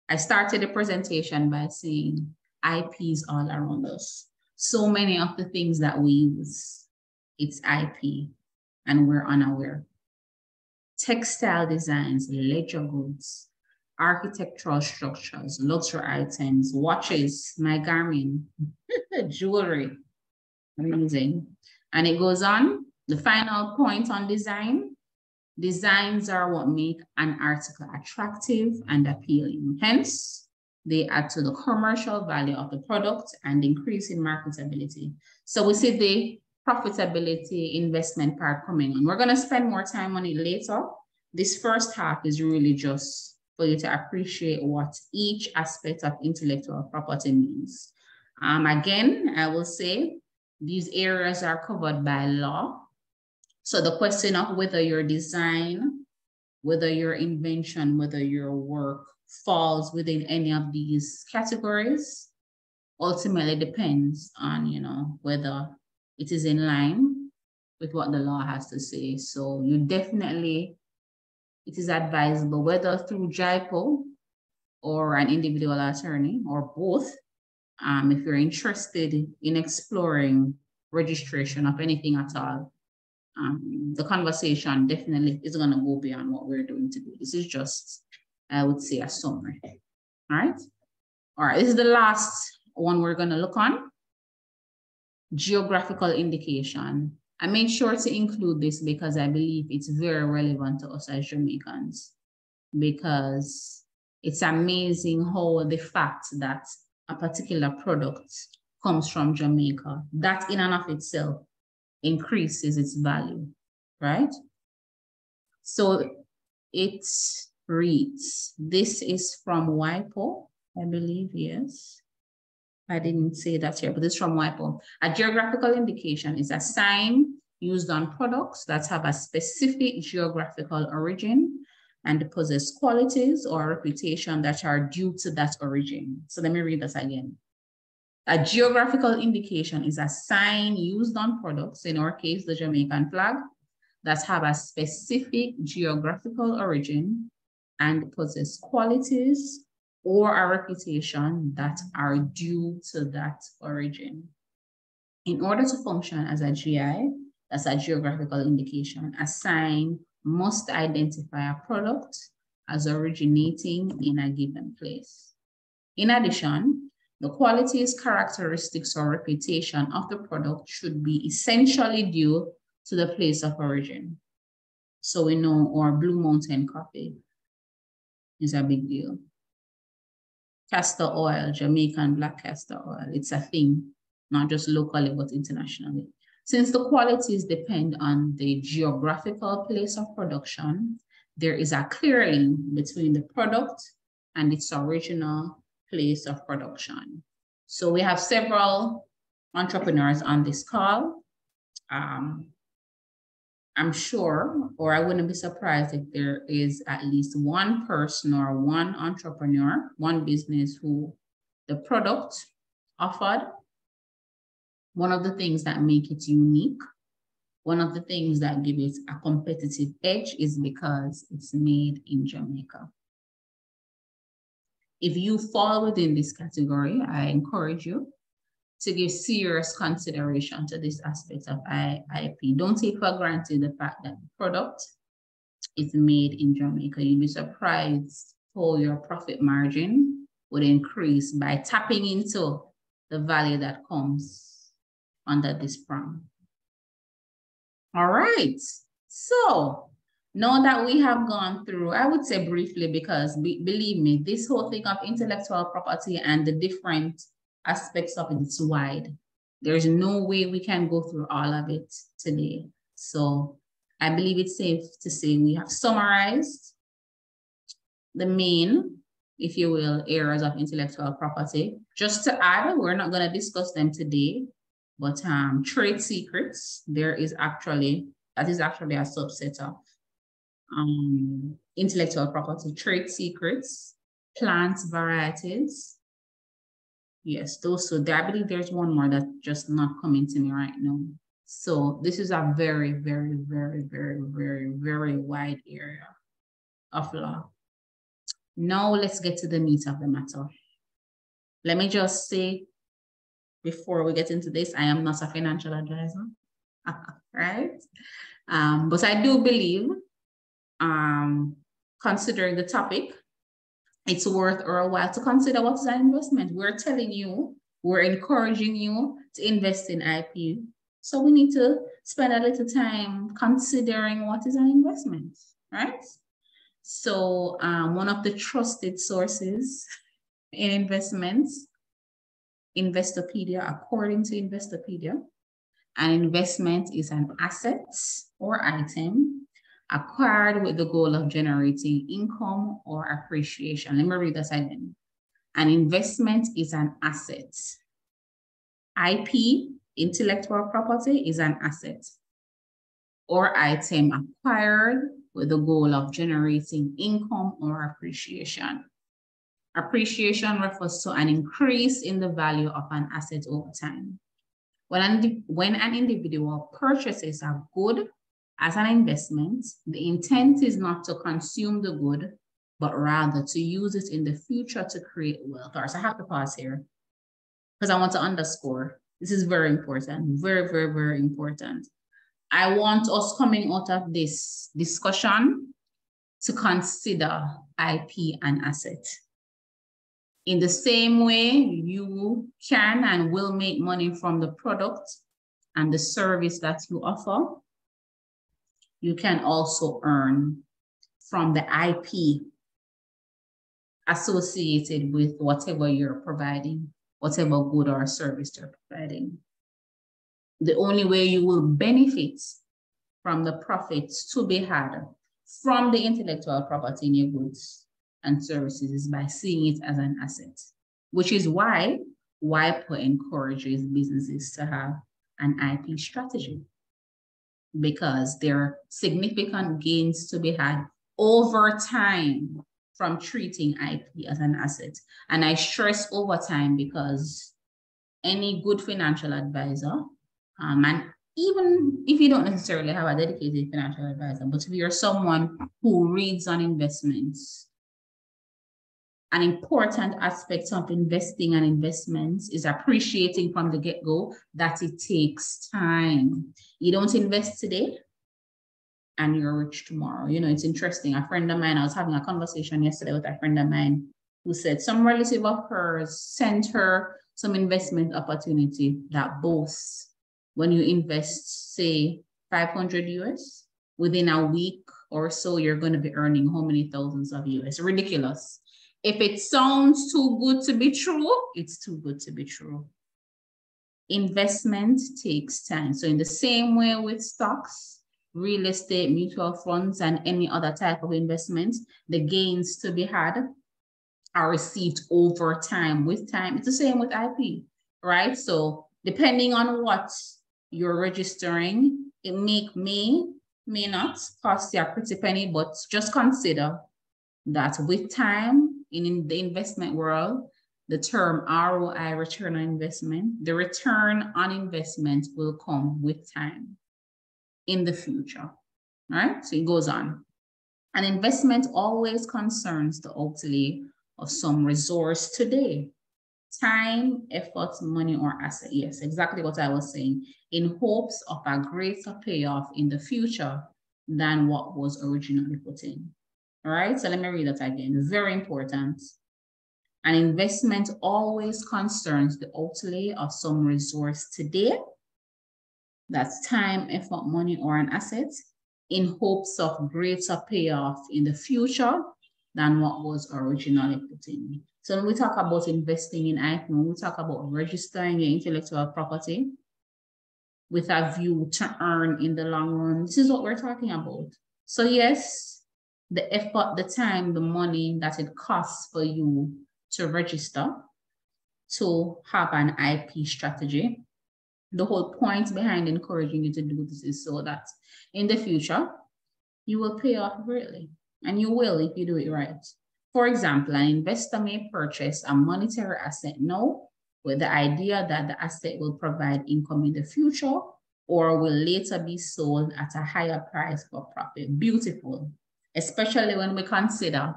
I started the presentation by saying IP is all around us. So many of the things that we use, it's IP, and we're unaware. Textile designs, leisure goods, architectural structures, luxury items, watches, my Garmin, jewelry, amazing. And it goes on. The final point on design: designs are what make an article attractive and appealing. Hence, they add to the commercial value of the product and increase in marketability. So we see the profitability investment part coming on. We're going to spend more time on it later. This first half is really just for you to appreciate what each aspect of intellectual property means. Again, I will say these areas are covered by law. So the question of whether your design, whether your invention, whether your work falls within any of these categories ultimately depends on, you know, whether it is in line with what the law has to say. So you definitely, it is advisable, whether through JIPO or an individual attorney or both, if you're interested in exploring registration of anything at all, the conversation definitely is going to go beyond what we're doing today. This is just, I would say, a summary. All right. All right. This is the last one we're going to look on. Geographical indication. I made sure to include this because I believe it's very relevant to us as Jamaicans, because it's amazing how the fact that a particular product comes from Jamaica, that in and of itself increases its value, right? So it reads, this is from WIPO, I believe, yes. I didn't say that here, but it's from WIPO. A geographical indication is a sign used on products that have a specific geographical origin and possess qualities or reputation that are due to that origin. So let me read this again. A geographical indication is a sign used on products, in our case, the Jamaican flag, that have a specific geographical origin and possess qualities or a reputation that are due to that origin. In order to function as a GI, that's a geographical indication, a sign must identify a product as originating in a given place. In addition, the qualities, characteristics, or reputation of the product should be essentially due to the place of origin. So we know our Blue Mountain coffee is a big deal. Castor oil, Jamaican black castor oil, it's a thing, not just locally, but internationally. Since the qualities depend on the geographical place of production, there is a clear link between the product and its original place of production. So we have several entrepreneurs on this call. I'm sure, or I wouldn't be surprised if there is at least one person or one entrepreneur, one business who the product offered, one of the things that make it unique, one of the things that give it a competitive edge is because it's made in Jamaica. If you fall within this category, I encourage you to give serious consideration to this aspect of IP. Don't take for granted the fact that the product is made in Jamaica. You'll be surprised how your profit margin would increase by tapping into the value that comes under this prong. All right, so now that we have gone through, I would say briefly, because believe me, this whole thing of intellectual property and the different aspects of it. It's wide. There's no way we can go through all of it today. So I believe it's safe to say we have summarized the main, if you will, areas of intellectual property. Just to add, we're not going to discuss them today, but trade secrets, that is actually a subset of intellectual property. Trade secrets, plant varieties. Yes, those. So I believe there's one more that's just not coming to me right now. So this is a very, very, very, very, very, very wide area of law. Now let's get to the meat of the matter. Let me just say, before we get into this, I am not a financial advisor, right? But I do believe, considering the topic, it's worth our while to consider what is an investment. We're telling you, we're encouraging you to invest in IP. So we need to spend a little time considering what is an investment, right? So one of the trusted sources in investments, Investopedia, according to Investopedia, an investment is an asset or item acquired with the goal of generating income or appreciation. Let me read that again. An investment is an asset. IP, intellectual property, is an asset or item acquired with the goal of generating income or appreciation. Appreciation refers to an increase in the value of an asset over time. When an individual purchases a good as an investment, the intent is not to consume the good, but rather to use it in the future to create wealth. So I have to pause here because I want to underscore. This is very important, very, very, very important. I want us coming out of this discussion to consider IP an asset. In the same way, you can and will make money from the product and the service that you offer. You can also earn from the IP associated with whatever you're providing, whatever good or service you're providing. The only way you will benefit from the profits to be had from the intellectual property in your goods and services is by seeing it as an asset, which is why WIPO encourages businesses to have an IP strategy, because there are significant gains to be had over time from treating IP as an asset. And I stress over time because any good financial advisor, and even if you don't necessarily have a dedicated financial advisor, but if you're someone who reads on investments, an important aspect of investing and investments is appreciating from the get-go that it takes time. You don't invest today and you're rich tomorrow. You know, it's interesting. A friend of mine, I was having a conversation yesterday with a friend of mine who said some relative of hers sent her some investment opportunity that boasts when you invest, say, 500 US, within a week or so, you're going to be earning how many thousands of US? Ridiculous. If it sounds too good to be true, it's too good to be true. Investment takes time. So in the same way with stocks, real estate, mutual funds, and any other type of investment, the gains to be had are received over time. With time, it's the same with IP, right? So depending on what you're registering, it may not cost you a pretty penny, but just consider that with time, in the investment world, the term ROI, return on investment, the return on investment will come with time in the future, right? So it goes on. An investment always concerns the outlay of some resource today. Time, effort, money, or asset. Yes, exactly what I was saying. In hopes of a greater payoff in the future than what was originally put in. All right, so let me read that again. Very important. An investment always concerns the outlay of some resource today. That's time, effort, money, or an asset, in hopes of greater payoff in the future than what was originally put in. So when we talk about investing in IP, when we talk about registering your intellectual property with a view to earn in the long run, this is what we're talking about. So yes, the effort, the time, the money that it costs for you to register, to have an IP strategy. The whole point behind encouraging you to do this is so that in the future, you will pay off greatly. And you will if you do it right. For example, an investor may purchase a monetary asset now with the idea that the asset will provide income in the future or will later be sold at a higher price for profit. Beautiful, especially when we consider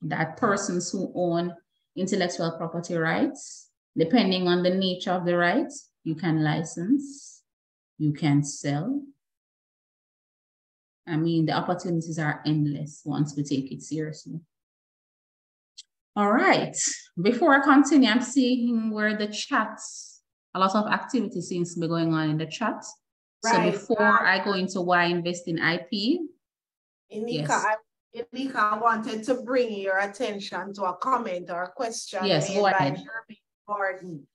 that persons who own intellectual property rights, depending on the nature of the rights, you can license, you can sell. I mean, the opportunities are endless once we take it seriously. All right, before I continue, I'm seeing where the chats, a lot of activity seems to be going on in the chat. Right. So before I go into why invest in IP, Inika, yes. I wanted to bring your attention to a comment or a question made by Jeremy Gordon.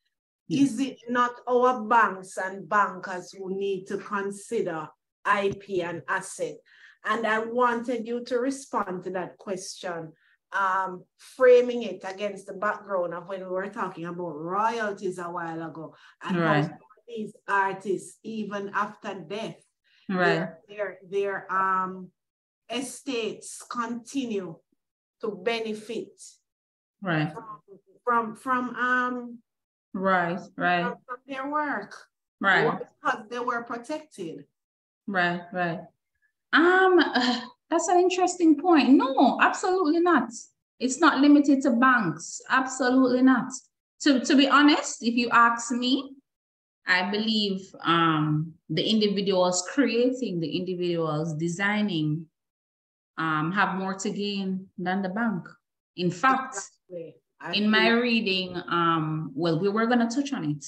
Yes. Is it not our banks and bankers who need to consider IP and asset? And I wanted you to respond to that question, framing it against the background of when we were talking about royalties a while ago, and how these artists, even after death, their estates continue to benefit from their work, because they were protected. That's an interesting point. No, absolutely not. It's not limited to banks. Absolutely not. To be honest, if you ask me, I believe the individuals creating, the individuals designing have more to gain than the bank. In fact, in my reading, well, we were going to touch on it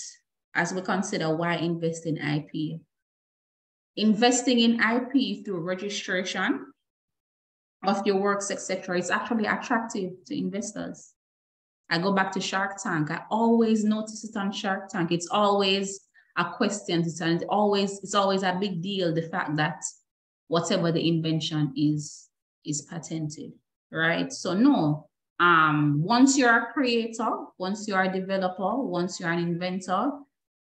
as we consider why invest in IP. Investing in IP through registration of your works, etc., is actually attractive to investors. I go back to Shark Tank. I always notice it on Shark Tank. It's always a question. It's always a big deal, the fact that whatever the invention is patented, right? So no, once you're a creator, once you're a developer, once you're an inventor,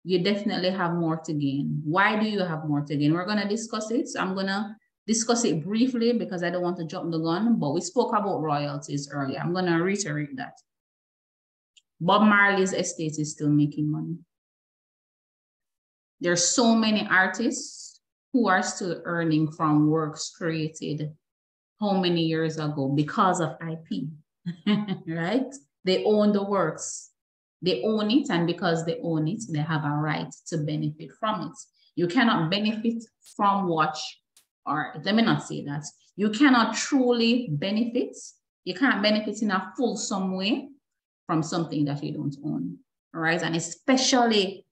you definitely have more to gain. Why do you have more to gain? We're going to discuss it. So I'm going to discuss it briefly because I don't want to jump the gun, but we spoke about royalties earlier. I'm going to reiterate that. Bob Marley's estate is still making money. There's so many artists who are still earning from works created how many years ago because of IP, right? They own the works. They own it, and because they own it, they have a right to benefit from it. You cannot benefit from or let me not say that. You cannot truly benefit. You can't benefit in a fulsome way from something that you don't own, right? And especially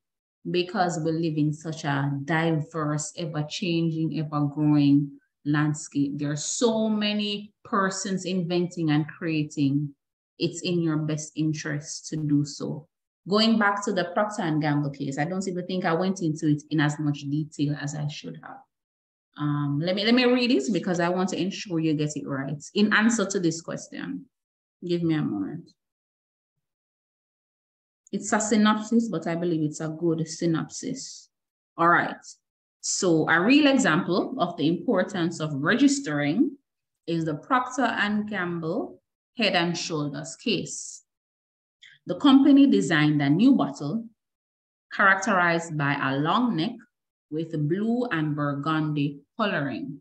because we live in such a diverse, ever-changing, ever-growing landscape. There are so many persons inventing and creating. It's in your best interest to do so. Going back to the Procter & Gamble case, I don't even think I went into it in as much detail as I should have. Let me read it because I want to ensure you get it right. In answer to this question, give me a moment. It's a synopsis, but I believe it's a good synopsis. All right. So a real example of the importance of registering is the Procter & Gamble Head and Shoulders case. The company designed a new bottle characterized by a long neck with blue and burgundy coloring.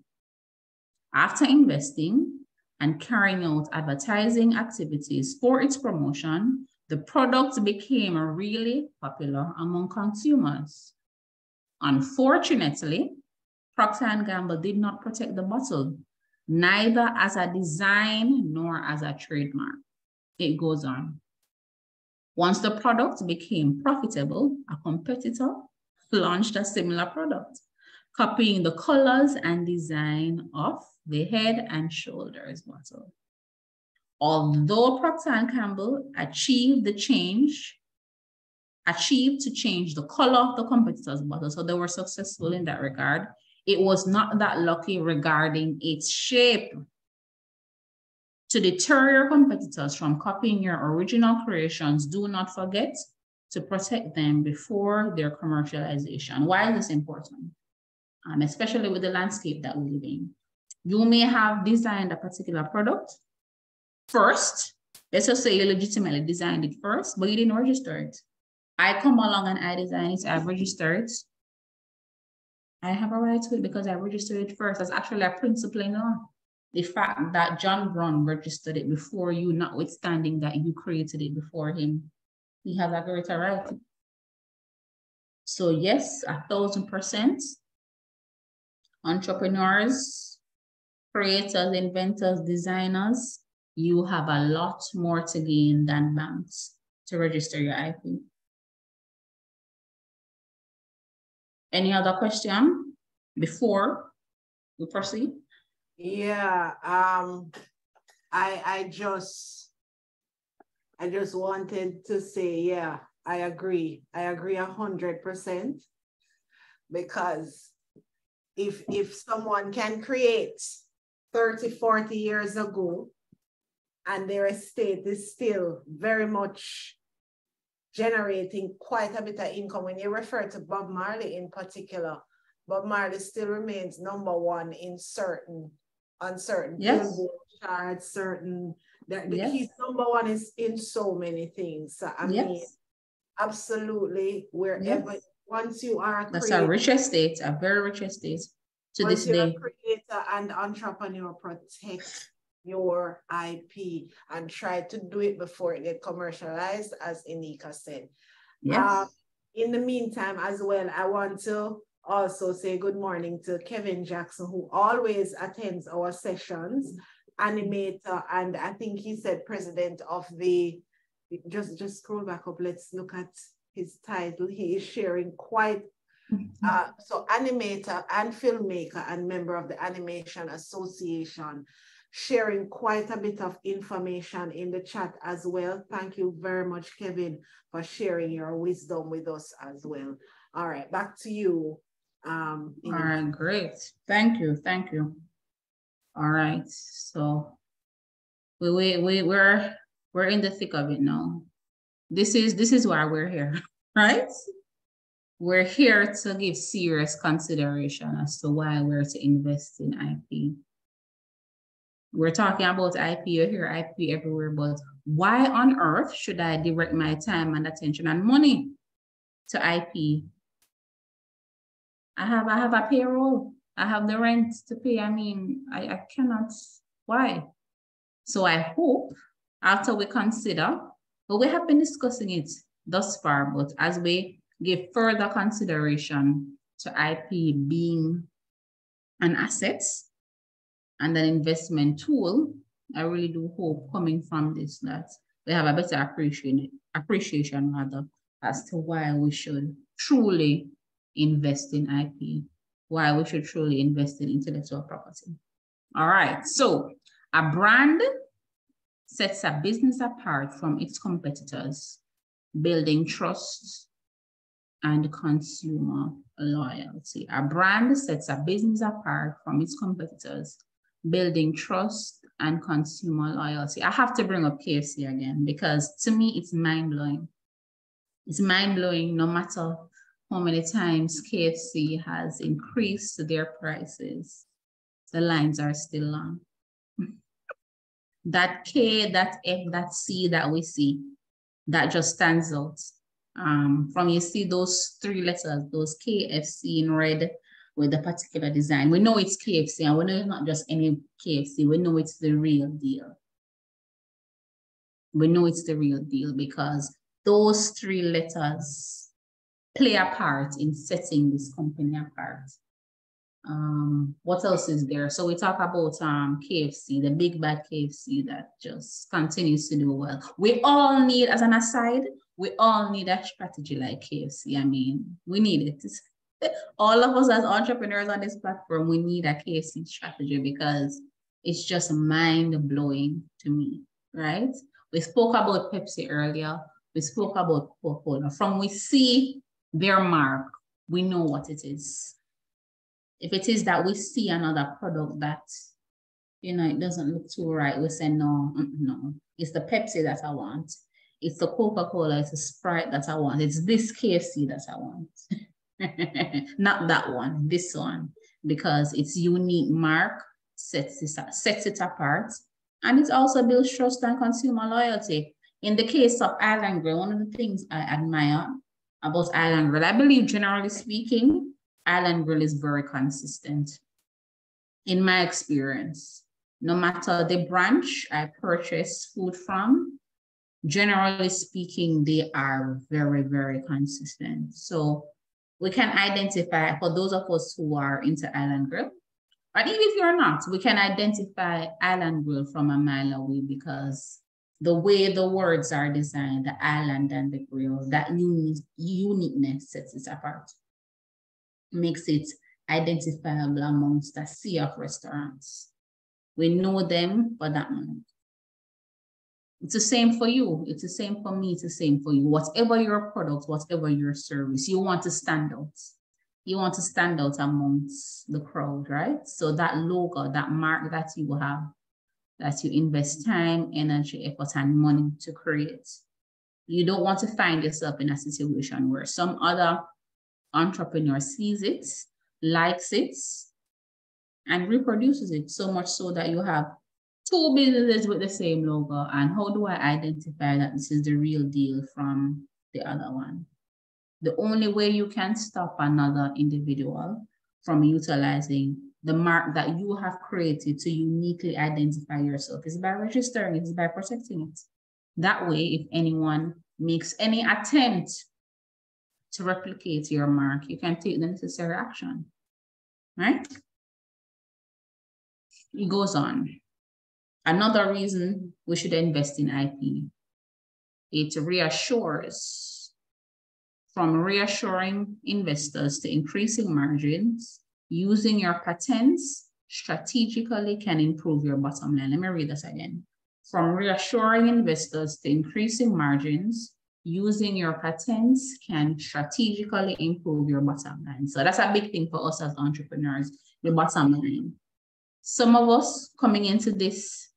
After investing and carrying out advertising activities for its promotion, the product became really popular among consumers. Unfortunately, Procter & Gamble did not protect the bottle, neither as a design nor as a trademark. It goes on. Once the product became profitable, a competitor launched a similar product, copying the colors and design of the Head and Shoulders bottle. Although Procter & Gamble achieved to change the color of the competitor's bottle, so they were successful in that regard, it was not that lucky regarding its shape. To deter your competitors from copying your original creations, do not forget to protect them before their commercialization. Why is this important? Especially with the landscape that we live in. You may have designed a particular product first. Let's just say you legitimately designed it first, but you didn't register it. I come along and I design it, I've registered it. I have a right to it because I registered it first. That's actually a principle in law. The fact that John Brown registered it before you, notwithstanding that you created it before him, he has a greater right. So yes, 1,000%. Entrepreneurs, creators, inventors, designers, you have a lot more to gain than banks to register your IP. Any other question before we proceed? Yeah, I just wanted to say, yeah, I agree 100%, because if someone can create 30, 40 years ago and their estate is still very much generating quite a bit of income, when you refer to Bob Marley in particular, Bob Marley still remains #1 in certain Billboard charts, he's #1 in so many things. So I mean, absolutely, wherever, once you are a creator, that's a rich estate, a very rich estate to this day. Once you're a creator and entrepreneur, protect your IP and try to do it before it gets commercialized, as Inika said. Yes. In the meantime, as well, I want to also say good morning to Kevin Jackson, who always attends our sessions, animator, and I think he said president of the, just scroll back up, let's look at his title. He is sharing quite, so animator and filmmaker and member of the Animation Association, sharing quite a bit of information in the chat as well. Thank you very much, Kevin, for sharing your wisdom with us as well. All right, back to you. All right, great. Thank you. All right, so we're in the thick of it now. This is why we're here, right? We're here to give serious consideration as to why we're to invest in IP. We're talking about IP, you hear IP everywhere, but why on earth should I direct my time and attention and money to IP? I have a payroll. I have the rent to pay. I mean, I cannot. Why? So I hope after we consider, but we have been discussing it thus far, but as we give further consideration to IP being an asset and an investment tool, I really do hope coming from this that we have a better appreciation rather as to why we should truly invest in IP, why we should truly invest in intellectual property. All right, so a brand sets a business apart from its competitors, building trust and consumer loyalty. A brand sets a business apart from its competitors, building trust and consumer loyalty. I have to bring up KFC again because to me, it's mind-blowing. It's mind-blowing no matter how many times KFC has increased their prices. The lines are still long. That K, that F, that C that we see, that just stands out. From you see those 3 letters, those KFC in red with a particular design. We know it's KFC, and we know it's not just any KFC. We know it's the real deal. We know it's the real deal because those 3 letters play a part in setting this company apart. What else is there? So we talk about KFC, the big bad KFC that just continues to do well. We all need, as an aside, we all need a strategy like KFC. I mean, we need it. All of us as entrepreneurs on this platform, we need a KFC strategy because it's just mind-blowing to me. right? We spoke about Pepsi earlier. We spoke about Coca-Cola. From we see their mark, we know what it is. If it is that we see another product that, you know, it doesn't look too right, we say, no, no, it's the Pepsi that I want. It's the Coca-Cola, it's the Sprite that I want. It's this KFC that I want. Not that one, this one, because its unique mark sets it apart. And it also builds trust and consumer loyalty. In the case of Island Grill, one of the things I admire about Island Grill, I believe generally speaking, Island Grill is very consistent. In my experience, no matter the branch I purchase food from, generally speaking, they are very, very consistent. So we can identify, for those of us who are into Island Grill, but even if you're not, we can identify Island Grill from a mile away because the way the words are designed, the island and the grill, that uniqueness sets it apart, makes it identifiable amongst a sea of restaurants. We know them for that moment. It's the same for you. It's the same for me. It's the same for you. Whatever your product, whatever your service, you want to stand out. You want to stand out amongst the crowd, right? So that logo, that mark that you have, that you invest time, energy, effort, and money to create. You don't want to find yourself in a situation where some other entrepreneur sees it, likes it, and reproduces it, so much so that you have two businesses with the same logo. And how do I identify that this is the real deal from the other one? The only way you can stop another individual from utilizing the mark that you have created to uniquely identify yourself is by registering it, is by protecting it. That way, if anyone makes any attempt to replicate your mark, you can take the necessary action, right? It goes on. Another reason we should invest in IP, it reassures. From reassuring investors to increasing margins, using your patents strategically can improve your bottom line. Let me read this again. From reassuring investors to increasing margins, using your patents can strategically improve your bottom line. So that's a big thing for us as entrepreneurs, the bottom line. Some of us coming into this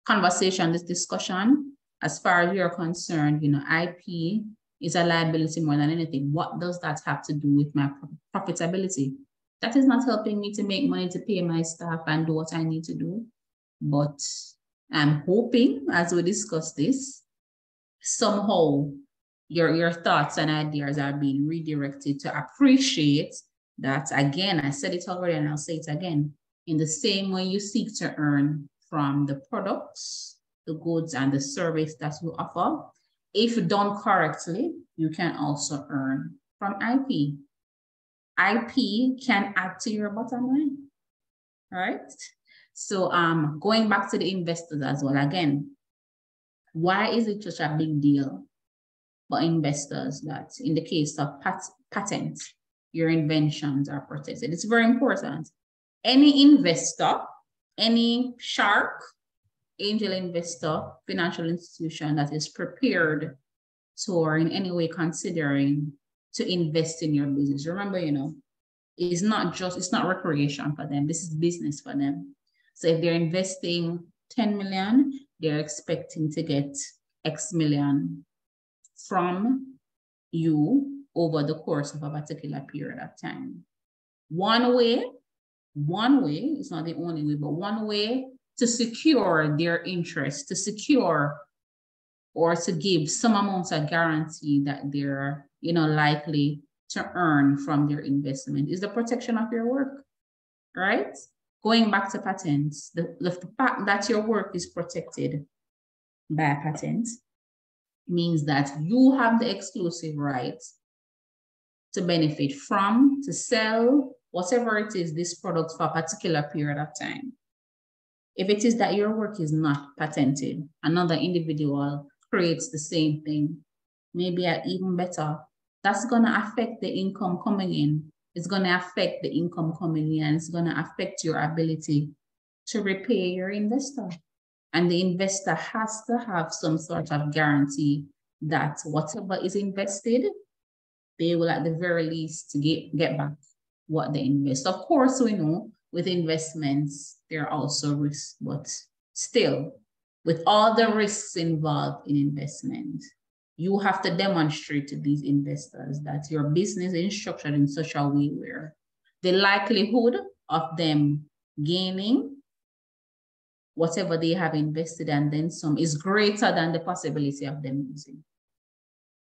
conversation, this discussion, as far as you're concerned, you know, IP is a liability more than anything. What does that have to do with my profitability? That is not helping me to make money to pay my staff and do what I need to do. But I'm hoping, as we discuss this, somehow your thoughts and ideas are being redirected to appreciate that, again, I said it already and I'll say it again, in the same way you seek to earn from the products, the goods, and the service that you offer, if done correctly, you can also earn from IP. IP can add to your bottom line, right? So going back to the investors as well, again, why is it such a big deal for investors that in the case of patents, your inventions are protected? It's very important. Any investor, any shark, angel investor, financial institution that is prepared to or in any way considering to invest in your business. Remember, you know, it's not recreation for them. This is business for them. So if they're investing 10 million, they're expecting to get X million from you over the course of a particular period of time. One way, it's not the only way, but one way to secure their interest, to secure or to give some amount of guarantee that they're, you know, likely to earn from their investment is the protection of your work, right? Going back to patents, the fact that your work is protected by a patent means that you have the exclusive right to benefit from, to sell, whatever it is, this product for a particular period of time. If it is that your work is not patented, another individual creates the same thing, maybe even better, that's going to affect the income coming in. It's going to affect the income coming in, and it's going to affect your ability to repay your investor. And the investor has to have some sort of guarantee that whatever is invested, they will at the very least get back what they invest. Of course, we know with investments, there are also risks, but still, with all the risks involved in investment, you have to demonstrate to these investors that your business is structured in such a way where the likelihood of them gaining whatever they have invested and then some is greater than the possibility of them losing.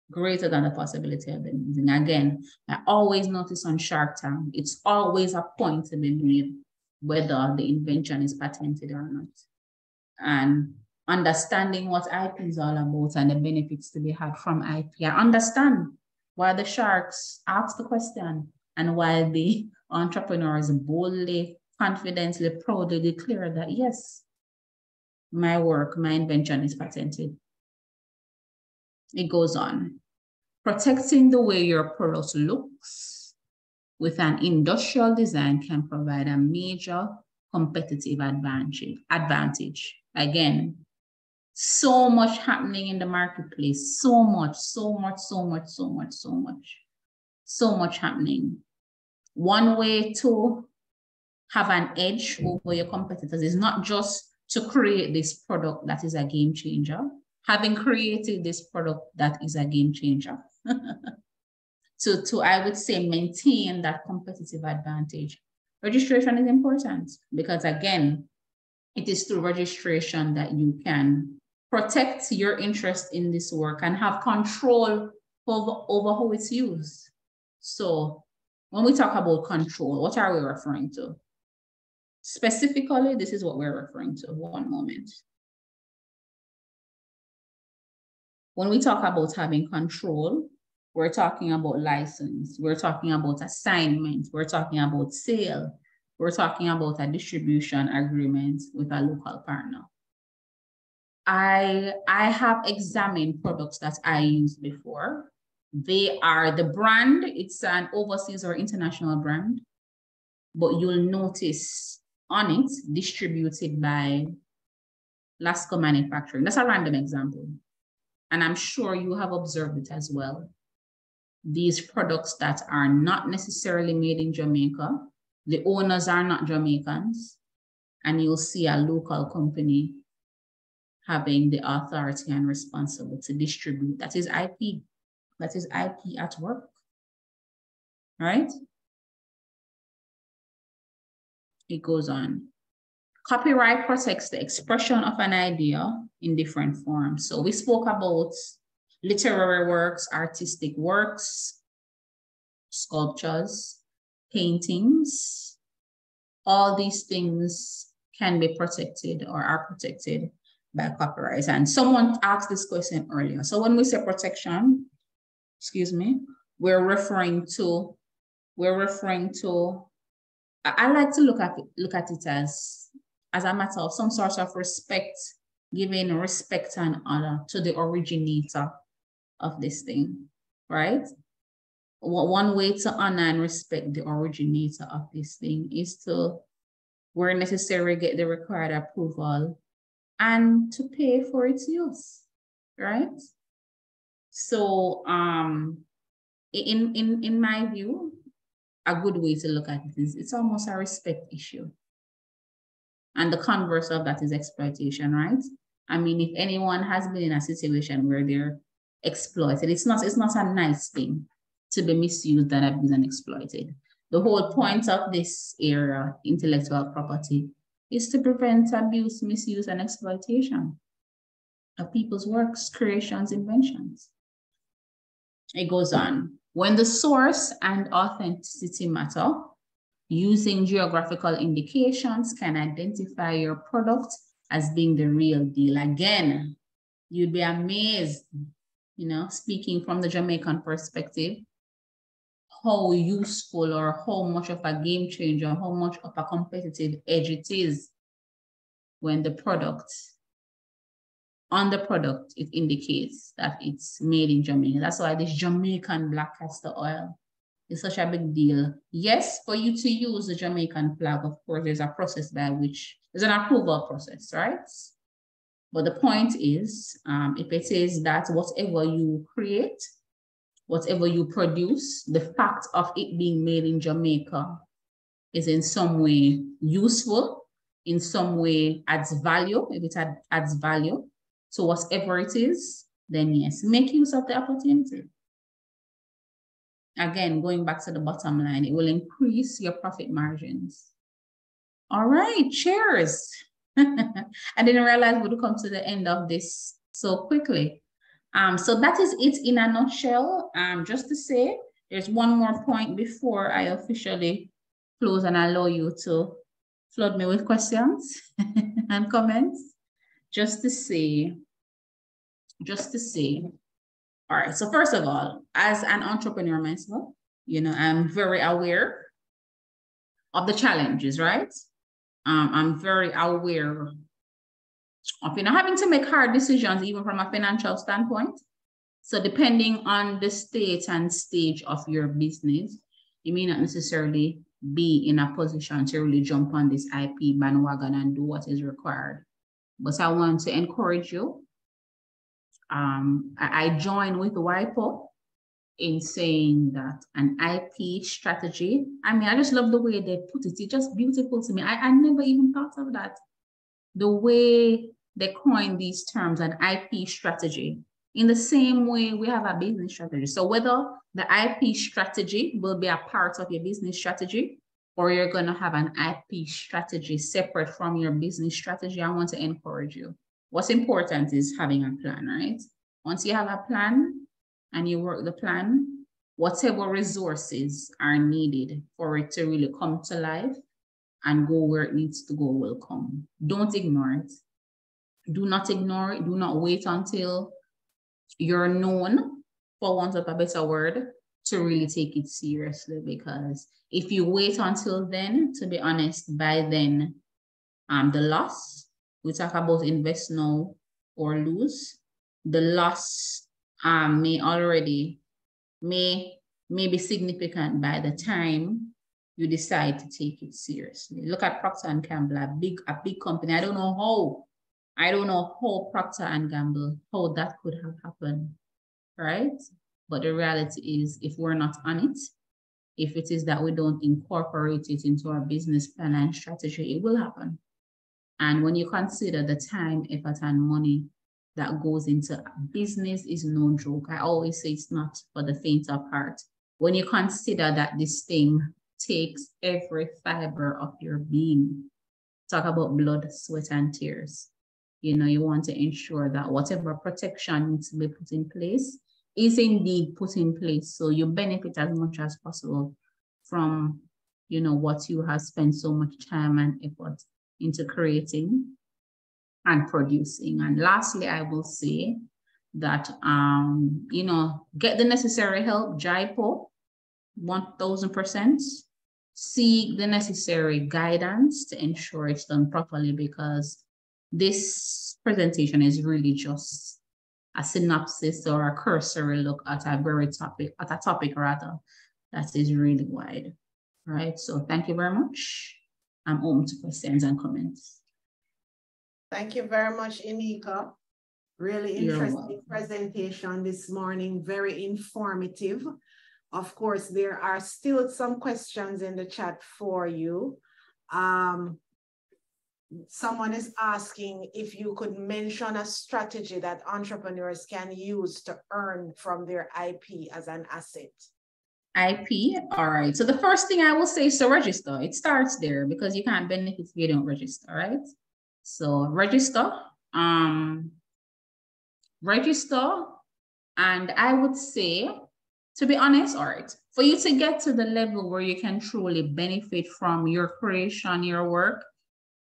Greater than the possibility of them losing. Again, I always notice on Shark Tank, it's always a point to be made whether the invention is patented or not. And understanding what IP is all about and the benefits to be had from IP. I understand why the sharks ask the question and why the entrepreneurs boldly, confidently, proudly declare that, yes, my work, my invention is patented. It goes on. Protecting the way your product looks with an industrial design can provide a major competitive advantage. Again, so much happening in the marketplace, so much happening. One way to have an edge over your competitors is not just to create this product that is a game changer, having created this product that is a game changer, to I would say, maintain that competitive advantage. Registration is important because, again, it is through registration that you can protect your interest in this work and have control over how it's used. So when we talk about control, what are we referring to? Specifically, this is what we're referring to. One moment. When we talk about having control, we're talking about license, we're talking about assignment, we're talking about sale, we're talking about a distribution agreement with a local partner. I have examined products that I used before. They are the brand, it's an overseas or international brand, but you'll notice on it distributed by Lasco Manufacturing. That's a random example. And I'm sure you have observed it as well. These products that are not necessarily made in Jamaica, the owners are not Jamaicans, and you'll see a local company having the authority and responsibility to distribute. That is IP. That is IP at work, right? It goes on. Copyright protects the expression of an idea in different forms. So we spoke about literary works, artistic works, sculptures, paintings. All these things can be protected or are protected by copyright. And someone asked this question earlier. So when we say protection, we're referring to, I like to look at it as a matter of some sort of respect, giving respect and honor to the originator of this thing, right? One way to honor and respect the originator of this thing is to, where necessary, get the required approval and to pay for its use, right? So in my view, a good way to look at it is it's almost a respect issue. And the converse of that is exploitation, right? I mean, if anyone has been in a situation where they're exploited, it's not a nice thing to be misused and abused and exploited. The whole point of this area, intellectual property, is to prevent abuse, misuse, and exploitation of people's works, creations, inventions. It goes on. When the source and authenticity matter, using geographical indications can identify your product as being the real deal. Again, you'd be amazed, speaking from the Jamaican perspective, how useful or how much of a game changer, how much of a competitive edge it is when on the product, it indicates that it's made in Jamaica. That's why this Jamaican black castor oil is such a big deal. Yes, for you to use the Jamaican flag, of course, there's a process by which, there's an approval process, right? But the point is, if it is that whatever you create, whatever you produce, the fact of it being made in Jamaica is in some way useful, in some way adds value, if it adds value to whatever it is, then yes, make use of the opportunity. Again, going back to the bottom line, it will increase your profit margins. All right, cheers. I didn't realize we would come to the end of this so quickly. So that is it in a nutshell. Just to say, there's one more point before I officially close and allow you to flood me with questions and comments. Just to say, all right, so first of all, as an entrepreneur myself, you know, I'm very aware of the challenges, right? I'm very aware of, you know, having to make hard decisions, even from a financial standpoint. So depending on the state and stage of your business, you may not necessarily be in a position to really jump on this IP bandwagon and do what is required. But I want to encourage you. I join with WIPO in saying that an IP strategy, I mean, I just love the way they put it. It's just beautiful to me. I never even thought of that. The way they coin these terms, an IP strategy, in the same way we have a business strategy. So whether the IP strategy will be a part of your business strategy, or you're going to have an IP strategy separate from your business strategy, I want to encourage you. What's important is having a plan, right? Once you have a plan and you work the plan, whatever resources are needed for it to really come to life and go where it needs to go will come. Don't ignore it. Do not ignore it. Do not wait until you're known, for want of a better word, to really take it seriously. Because if you wait until then, to be honest, by then, the loss, we talk about invest now or lose, the loss may be significant by the time you decide to take it seriously. Look at Procter & Gamble, a big company. I don't know how Procter & Gamble, how that could have happened, right? But the reality is, if we're not on it, if it is that we don't incorporate it into our business plan and strategy, it will happen. And when you consider the time, effort, and money that goes into business, is no joke. I always say it's not for the faint of heart. When you consider that this thing takes every fiber of your being, talk about blood, sweat, and tears. You know, you want to ensure that whatever protection needs to be put in place is indeed put in place, so you benefit as much as possible from, you know, what you have spent so much time and effort into creating and producing. And lastly, I will say that, you know, get the necessary help, JIPO, 1000%. Seek the necessary guidance to ensure it's done properly, because this presentation is really just a synopsis or a cursory look at a topic that is really wide, right? So thank you very much. I'm open to questions and comments. Thank you very much, Inika. Really interesting presentation this morning, very informative. Of course, there are still some questions in the chat for you. Someone is asking if you could mention a strategy that entrepreneurs can use to earn from their IP as an asset. IP, all right. So the first thing I will say is to register. It starts there, because you can't benefit if you don't register, right? So register, and I would say, to be honest, all right, for you to get to the level where you can truly benefit from your creation, your work,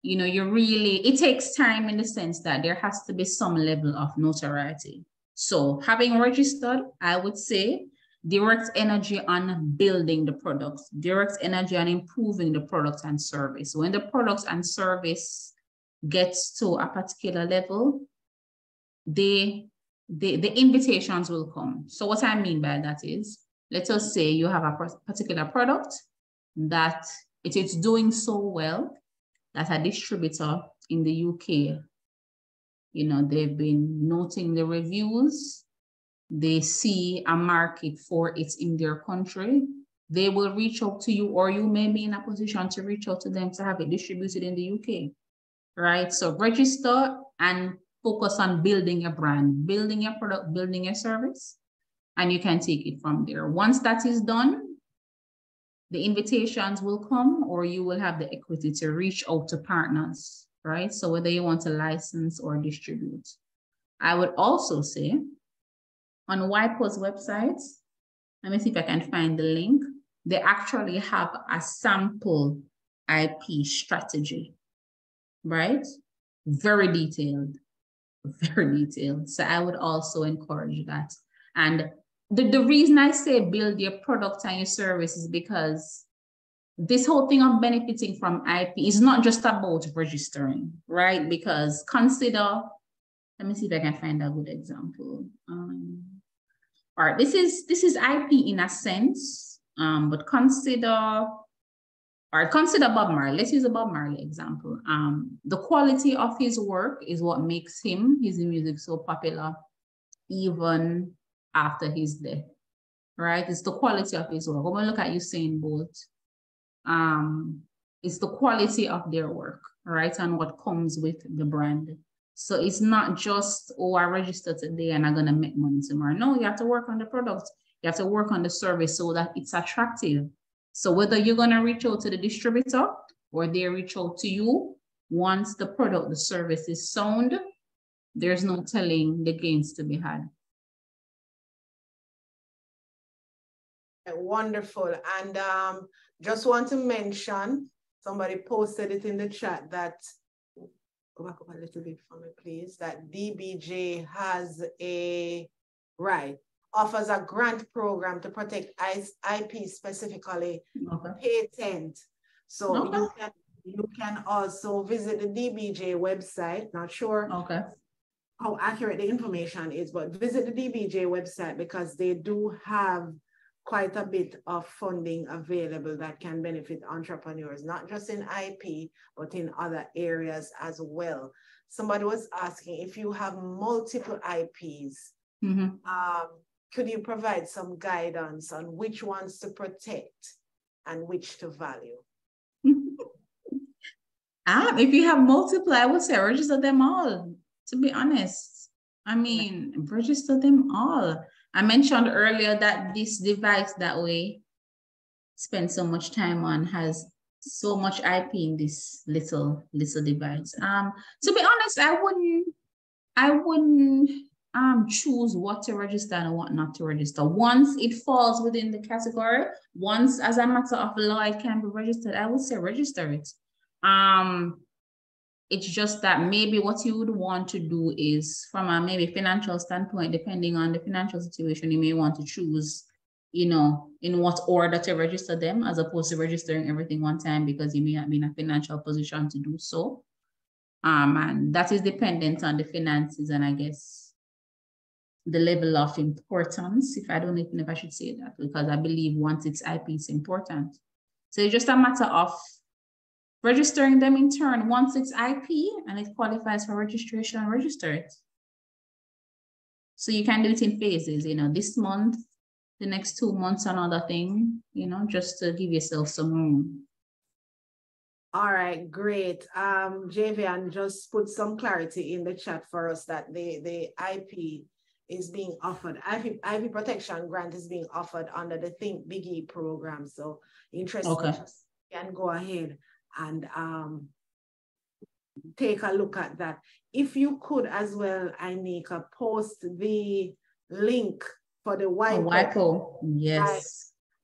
you know, it takes time in the sense that there has to be some level of notoriety. So having registered, I would say, direct energy on building the products, direct energy on improving the product and service. When the products and service gets to a particular level, the invitations will come. So what I mean by that is, let us say you have a particular product that it is doing so well that a distributor in the UK You know, they've been noting the reviews. They see a market for it in their country. They will reach out to you, or you may be in a position to reach out to them to have it distributed in the UK, right? So register and focus on building a brand, building a product, building a service, and you can take it from there. Once that is done, the invitations will come, or you will have the equity to reach out to partners, right? So whether you want to license or distribute. I would also say on WIPO's website, let me see if I can find the link. They actually have a sample IP strategy, right? Very detailed, very detailed. So I would also encourage that. And the reason I say build your product and your service is because this whole thing of benefiting from IP is not just about registering, right? Because consider, let me see if I can find a good example. All right, this is IP in a sense, but consider Bob Marley. Let's use a Bob Marley example. The quality of his work is what makes his music so popular, even after his death, right? It's the quality of his work. When we look at Usain Bolt, it's the quality of their work, right? And what comes with the brand. So it's not just, oh, I registered today and I'm going to make money tomorrow. No, you have to work on the product. You have to work on the service so that it's attractive. So whether you're going to reach out to the distributor or they reach out to you, once the product, the service is sound, there's no telling the gains to be had. Wonderful. And just want to mention, somebody posted it in the chat that, go back up a little bit for me, please, that DBJ has offers a grant program to protect IP, specifically patent. So you can also visit the DBJ website. Not sure how accurate the information is, but visit the DBJ website because they do have quite a bit of funding available that can benefit entrepreneurs, not just in IP, but in other areas as well. Somebody was asking if you have multiple IPs, could you provide some guidance on which ones to protect and which to value? If you have multiple, I would say register them all, to be honest. I mean, register them all. I mentioned earlier that this device that we spend so much time on has so much IP in this little device. To be honest, I wouldn't choose what to register and what not to register. Once it falls within the category, once as a matter of law it can be registered, I would say register it. It's just that maybe what you would want to do is from a maybe financial standpoint, depending on the financial situation, you may want to choose, you know, in what order to register them as opposed to registering everything one time because you may not be in a financial position to do so. And that is dependent on the finances and I guess the level of importance, if I don't even know if I should say that, because I believe once it's IP, it's important. So it's just a matter of registering them in turn. Once it's IP and it qualifies for registration, register it. So you can do it in phases, you know, this month, the next 2 months, another thing, you know, just to give yourself some room. All right, great. Javian just put some clarity in the chat for us that the IP is being offered. IP protection grant is being offered under the Think Biggie program. So interested, can go ahead and take a look at that. If you could as well, Anika, post the link for the WIPO. Yes. Right.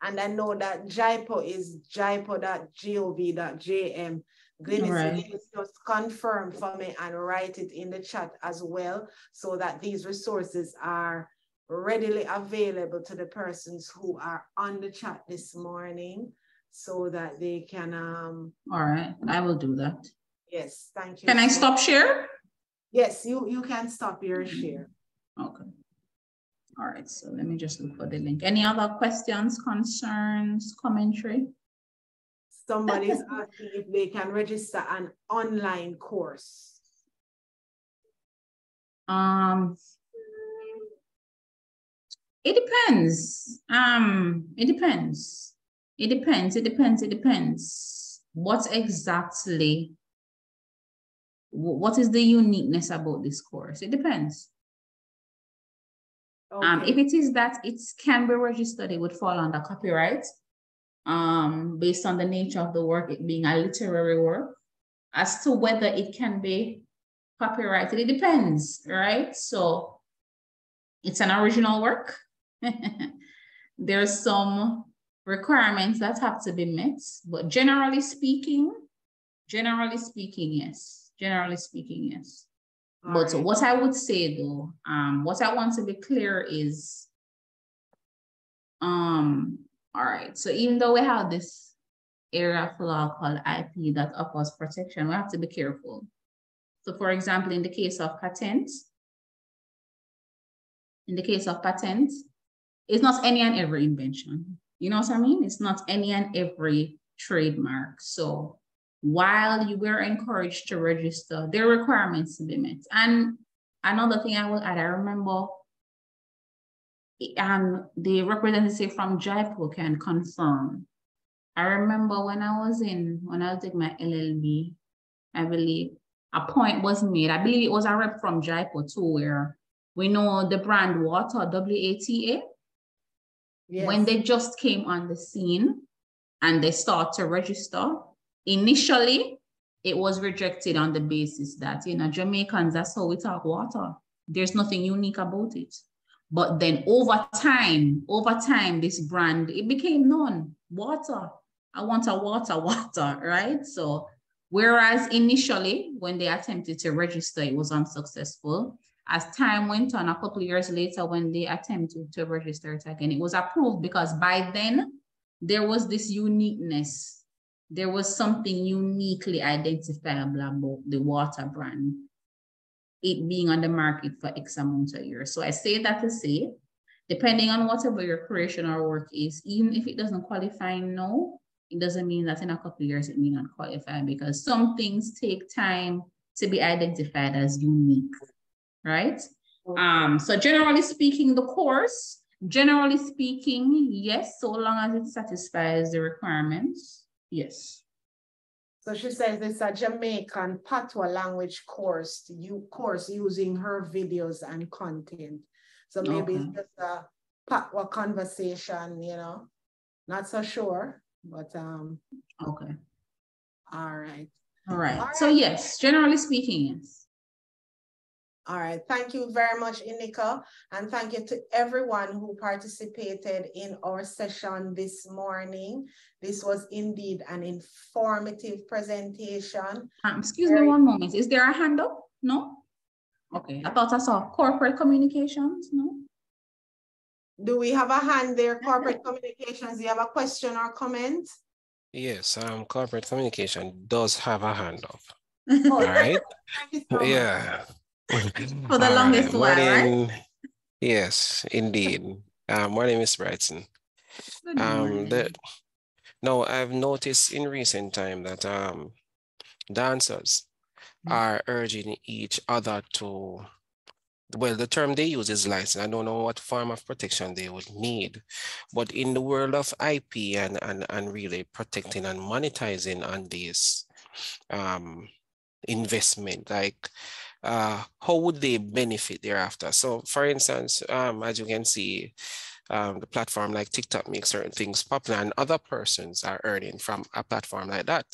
And I know that JIPO is jipo.gov.jm. Glennis, just confirm for me and write it in the chat as well so that these resources are readily available to the persons who are on the chat this morning so that they can... All right, I will do that. Yes, thank you. Can I stop share? Yes, you can stop your share. Okay. All right, so let me just look for the link. Any other questions, concerns, commentary? Somebody's asking if they can register an online course. It depends. It depends. It depends. It depends. It depends. What is the uniqueness about this course? It depends. Okay. If it is that it can be registered, it would fall under copyright. Based on the nature of the work, it being a literary work. As to whether it can be copyrighted, it depends, right? So it's an original work. There's some requirements that have to be met, but generally speaking, yes. Generally speaking, yes. But what I would say though, what I want to be clear is, all right, so even though we have this area of law called IP that offers protection, we have to be careful. So for example, in the case of patents, it's not any and every invention. You know what I mean? It's not any and every trademark. So while you were encouraged to register, there are requirements to be met. And another thing I will add, I remember the representative from Jaipur can confirm. I remember when I was taking my LLB, I believe a point was made. I believe it was a rep from Jaipur too, where we know the brand water, WATA. Yes. When they just came on the scene and they start to register, initially it was rejected on the basis that, you know, Jamaicans, that's how we talk water. There's nothing unique about it. But then over time, this brand, it became known. Water. I want a water, right? So whereas initially when they attempted to register, it was unsuccessful. As time went on, a couple of years later, when they attempted to register it again, it was approved because by then there was this uniqueness. There was something uniquely identifiable about the water brand, it being on the market for X amount of years. So I say that to say, depending on whatever your creation or work is, even if it doesn't qualify now, it doesn't mean that in a couple of years it may not qualify, because some things take time to be identified as unique, right? Okay. So generally speaking, the course, generally speaking, yes, so long as it satisfies the requirements, yes. So she says it's a Jamaican patois language course using her videos and content. So maybe it's just a patois conversation, you know, not so sure, but okay. All right. All right. So yes, generally speaking, yes. All right. Thank you very much, Inika. And thank you to everyone who participated in our session this morning. This was indeed an informative presentation. Excuse me one moment. Is there a hand up? No? Okay. I thought I saw corporate communications. No? Do we have a hand there, corporate communications? Do you have a question or comment? Yes, corporate communication does have a hand up. Oh, all right. Thank you so much. Yeah. For the longest while, right? Yes, indeed. My name is Brighton. No, I've noticed in recent time that dancers are urging each other to, well, the term they use is license. I don't know what form of protection they would need, but in the world of IP and really protecting and monetizing on this investment, like how would they benefit thereafter? So for instance, as you can see, the platform like TikTok makes certain things popular and other persons are earning from a platform like that.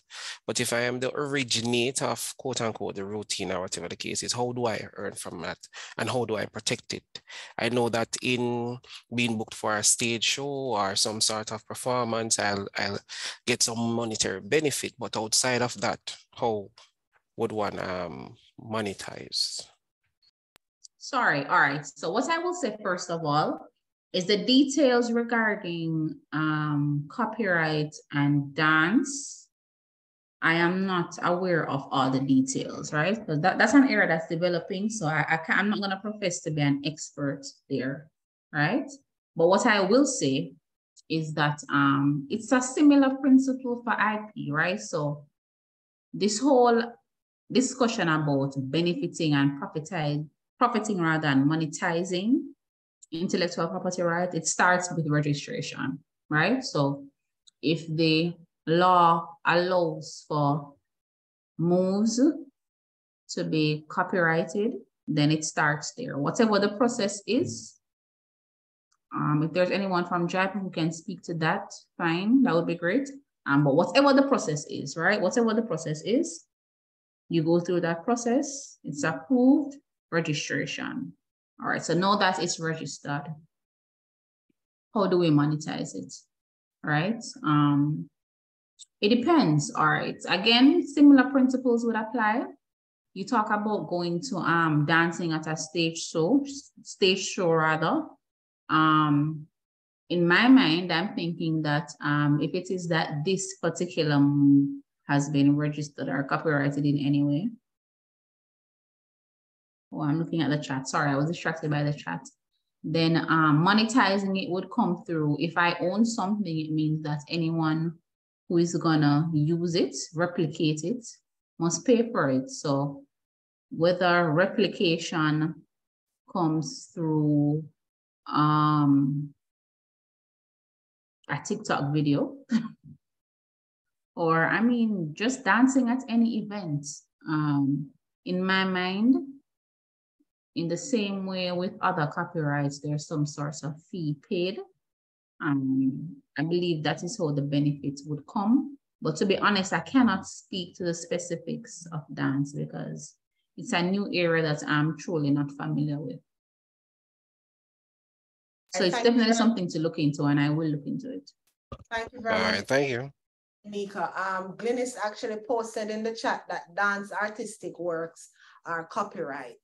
But if I am the originator of quote unquote the routine or whatever the case is, how do I earn from that and how do I protect it? I know that in being booked for a stage show or some sort of performance, I'll get some monetary benefit, but outside of that, how would one monetize? Sorry, all right. So what I will say first of all is the details regarding copyright and dance. I am not aware of all the details, right? Because that's an area that's developing. So I'm not gonna profess to be an expert there, right? But what I will say is that it's a similar principle for IP, right? So this whole discussion about benefiting and profiting rather than monetizing intellectual property right, it starts with registration, right? So if the law allows for moves to be copyrighted, then it starts there. Whatever the process is, if there's anyone from JBDC who can speak to that, fine, that would be great. But whatever the process is, right? Whatever the process is, you go through that process, it's approved, registration. All right, so now that it's registered, how do we monetize it, right? It depends, all right. Again, similar principles would apply. You talk about going to dancing at a stage show rather. In my mind, I'm thinking that if it is that this particular move has been registered or copyrighted in any way. Oh, I'm looking at the chat. Sorry, I was distracted by the chat. Then monetizing it would come through. If I own something, it means that anyone who is gonna use it, replicate it, must pay for it. So whether replication comes through a TikTok video, or I mean, just dancing at any event. In my mind, in the same way with other copyrights, there's some sort of fee paid. I believe that is how the benefits would come. But to be honest, I cannot speak to the specifics of dance because it's a new area that I'm truly not familiar with. So it's definitely something to look into, and I will look into it. Thank you very much. All right, thank you. Nika, Glynis actually posted in the chat that dance artistic works are copyright.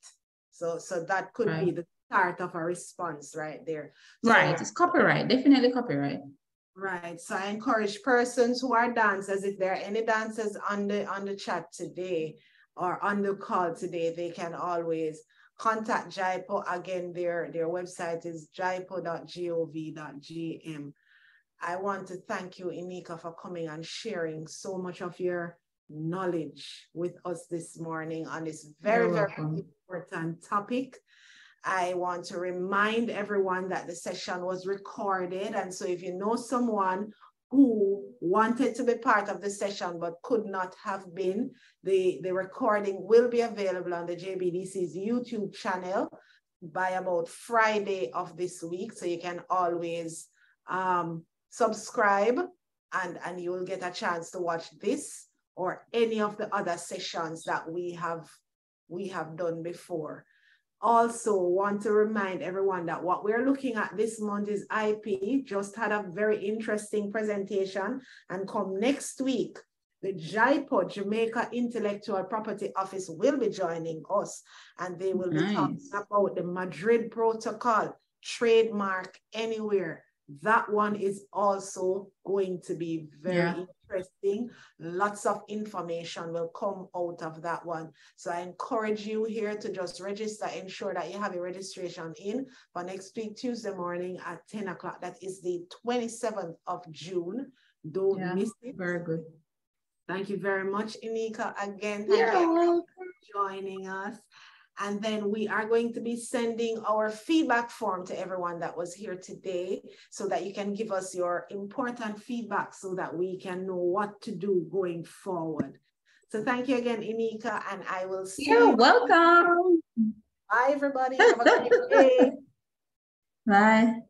So that could be the start of a response right there. Right, it's copyright, definitely copyright. Right, so I encourage persons who are dancers, if there are any dancers on the chat today or on the call today, they can always contact JIPO. Again, their website is jipo.gov.gm. I want to thank you, Inika, for coming and sharing so much of your knowledge with us this morning on this very important topic. I want to remind everyone that the session was recorded. And so if you know someone who wanted to be part of the session but could not have been, the recording will be available on the JBDC's YouTube channel by about Friday of this week. So you can always subscribe and you will get a chance to watch this or any of the other sessions that we have done before. Also want to remind everyone that what we're looking at this month is IP. Just had a very interesting presentation, and come next week, the JIPO, Jamaica Intellectual Property Office, will be joining us, and they will be talking about the Madrid Protocol, trademark anywhere. That one is also going to be very interesting. Lots of information will come out of that one. So I encourage you here to just register, ensure that you have your registration in for next week, Tuesday morning at 10 o'clock. That is the 27th of June. Don't miss it. Very good. Thank you very much, Inika. Again, thank you for joining us. And then we are going to be sending our feedback form to everyone that was here today so that you can give us your important feedback so that we can know what to do going forward. So thank you again, Inika, and I will see you. You're welcome. Bye, everybody. Have a great day. Bye.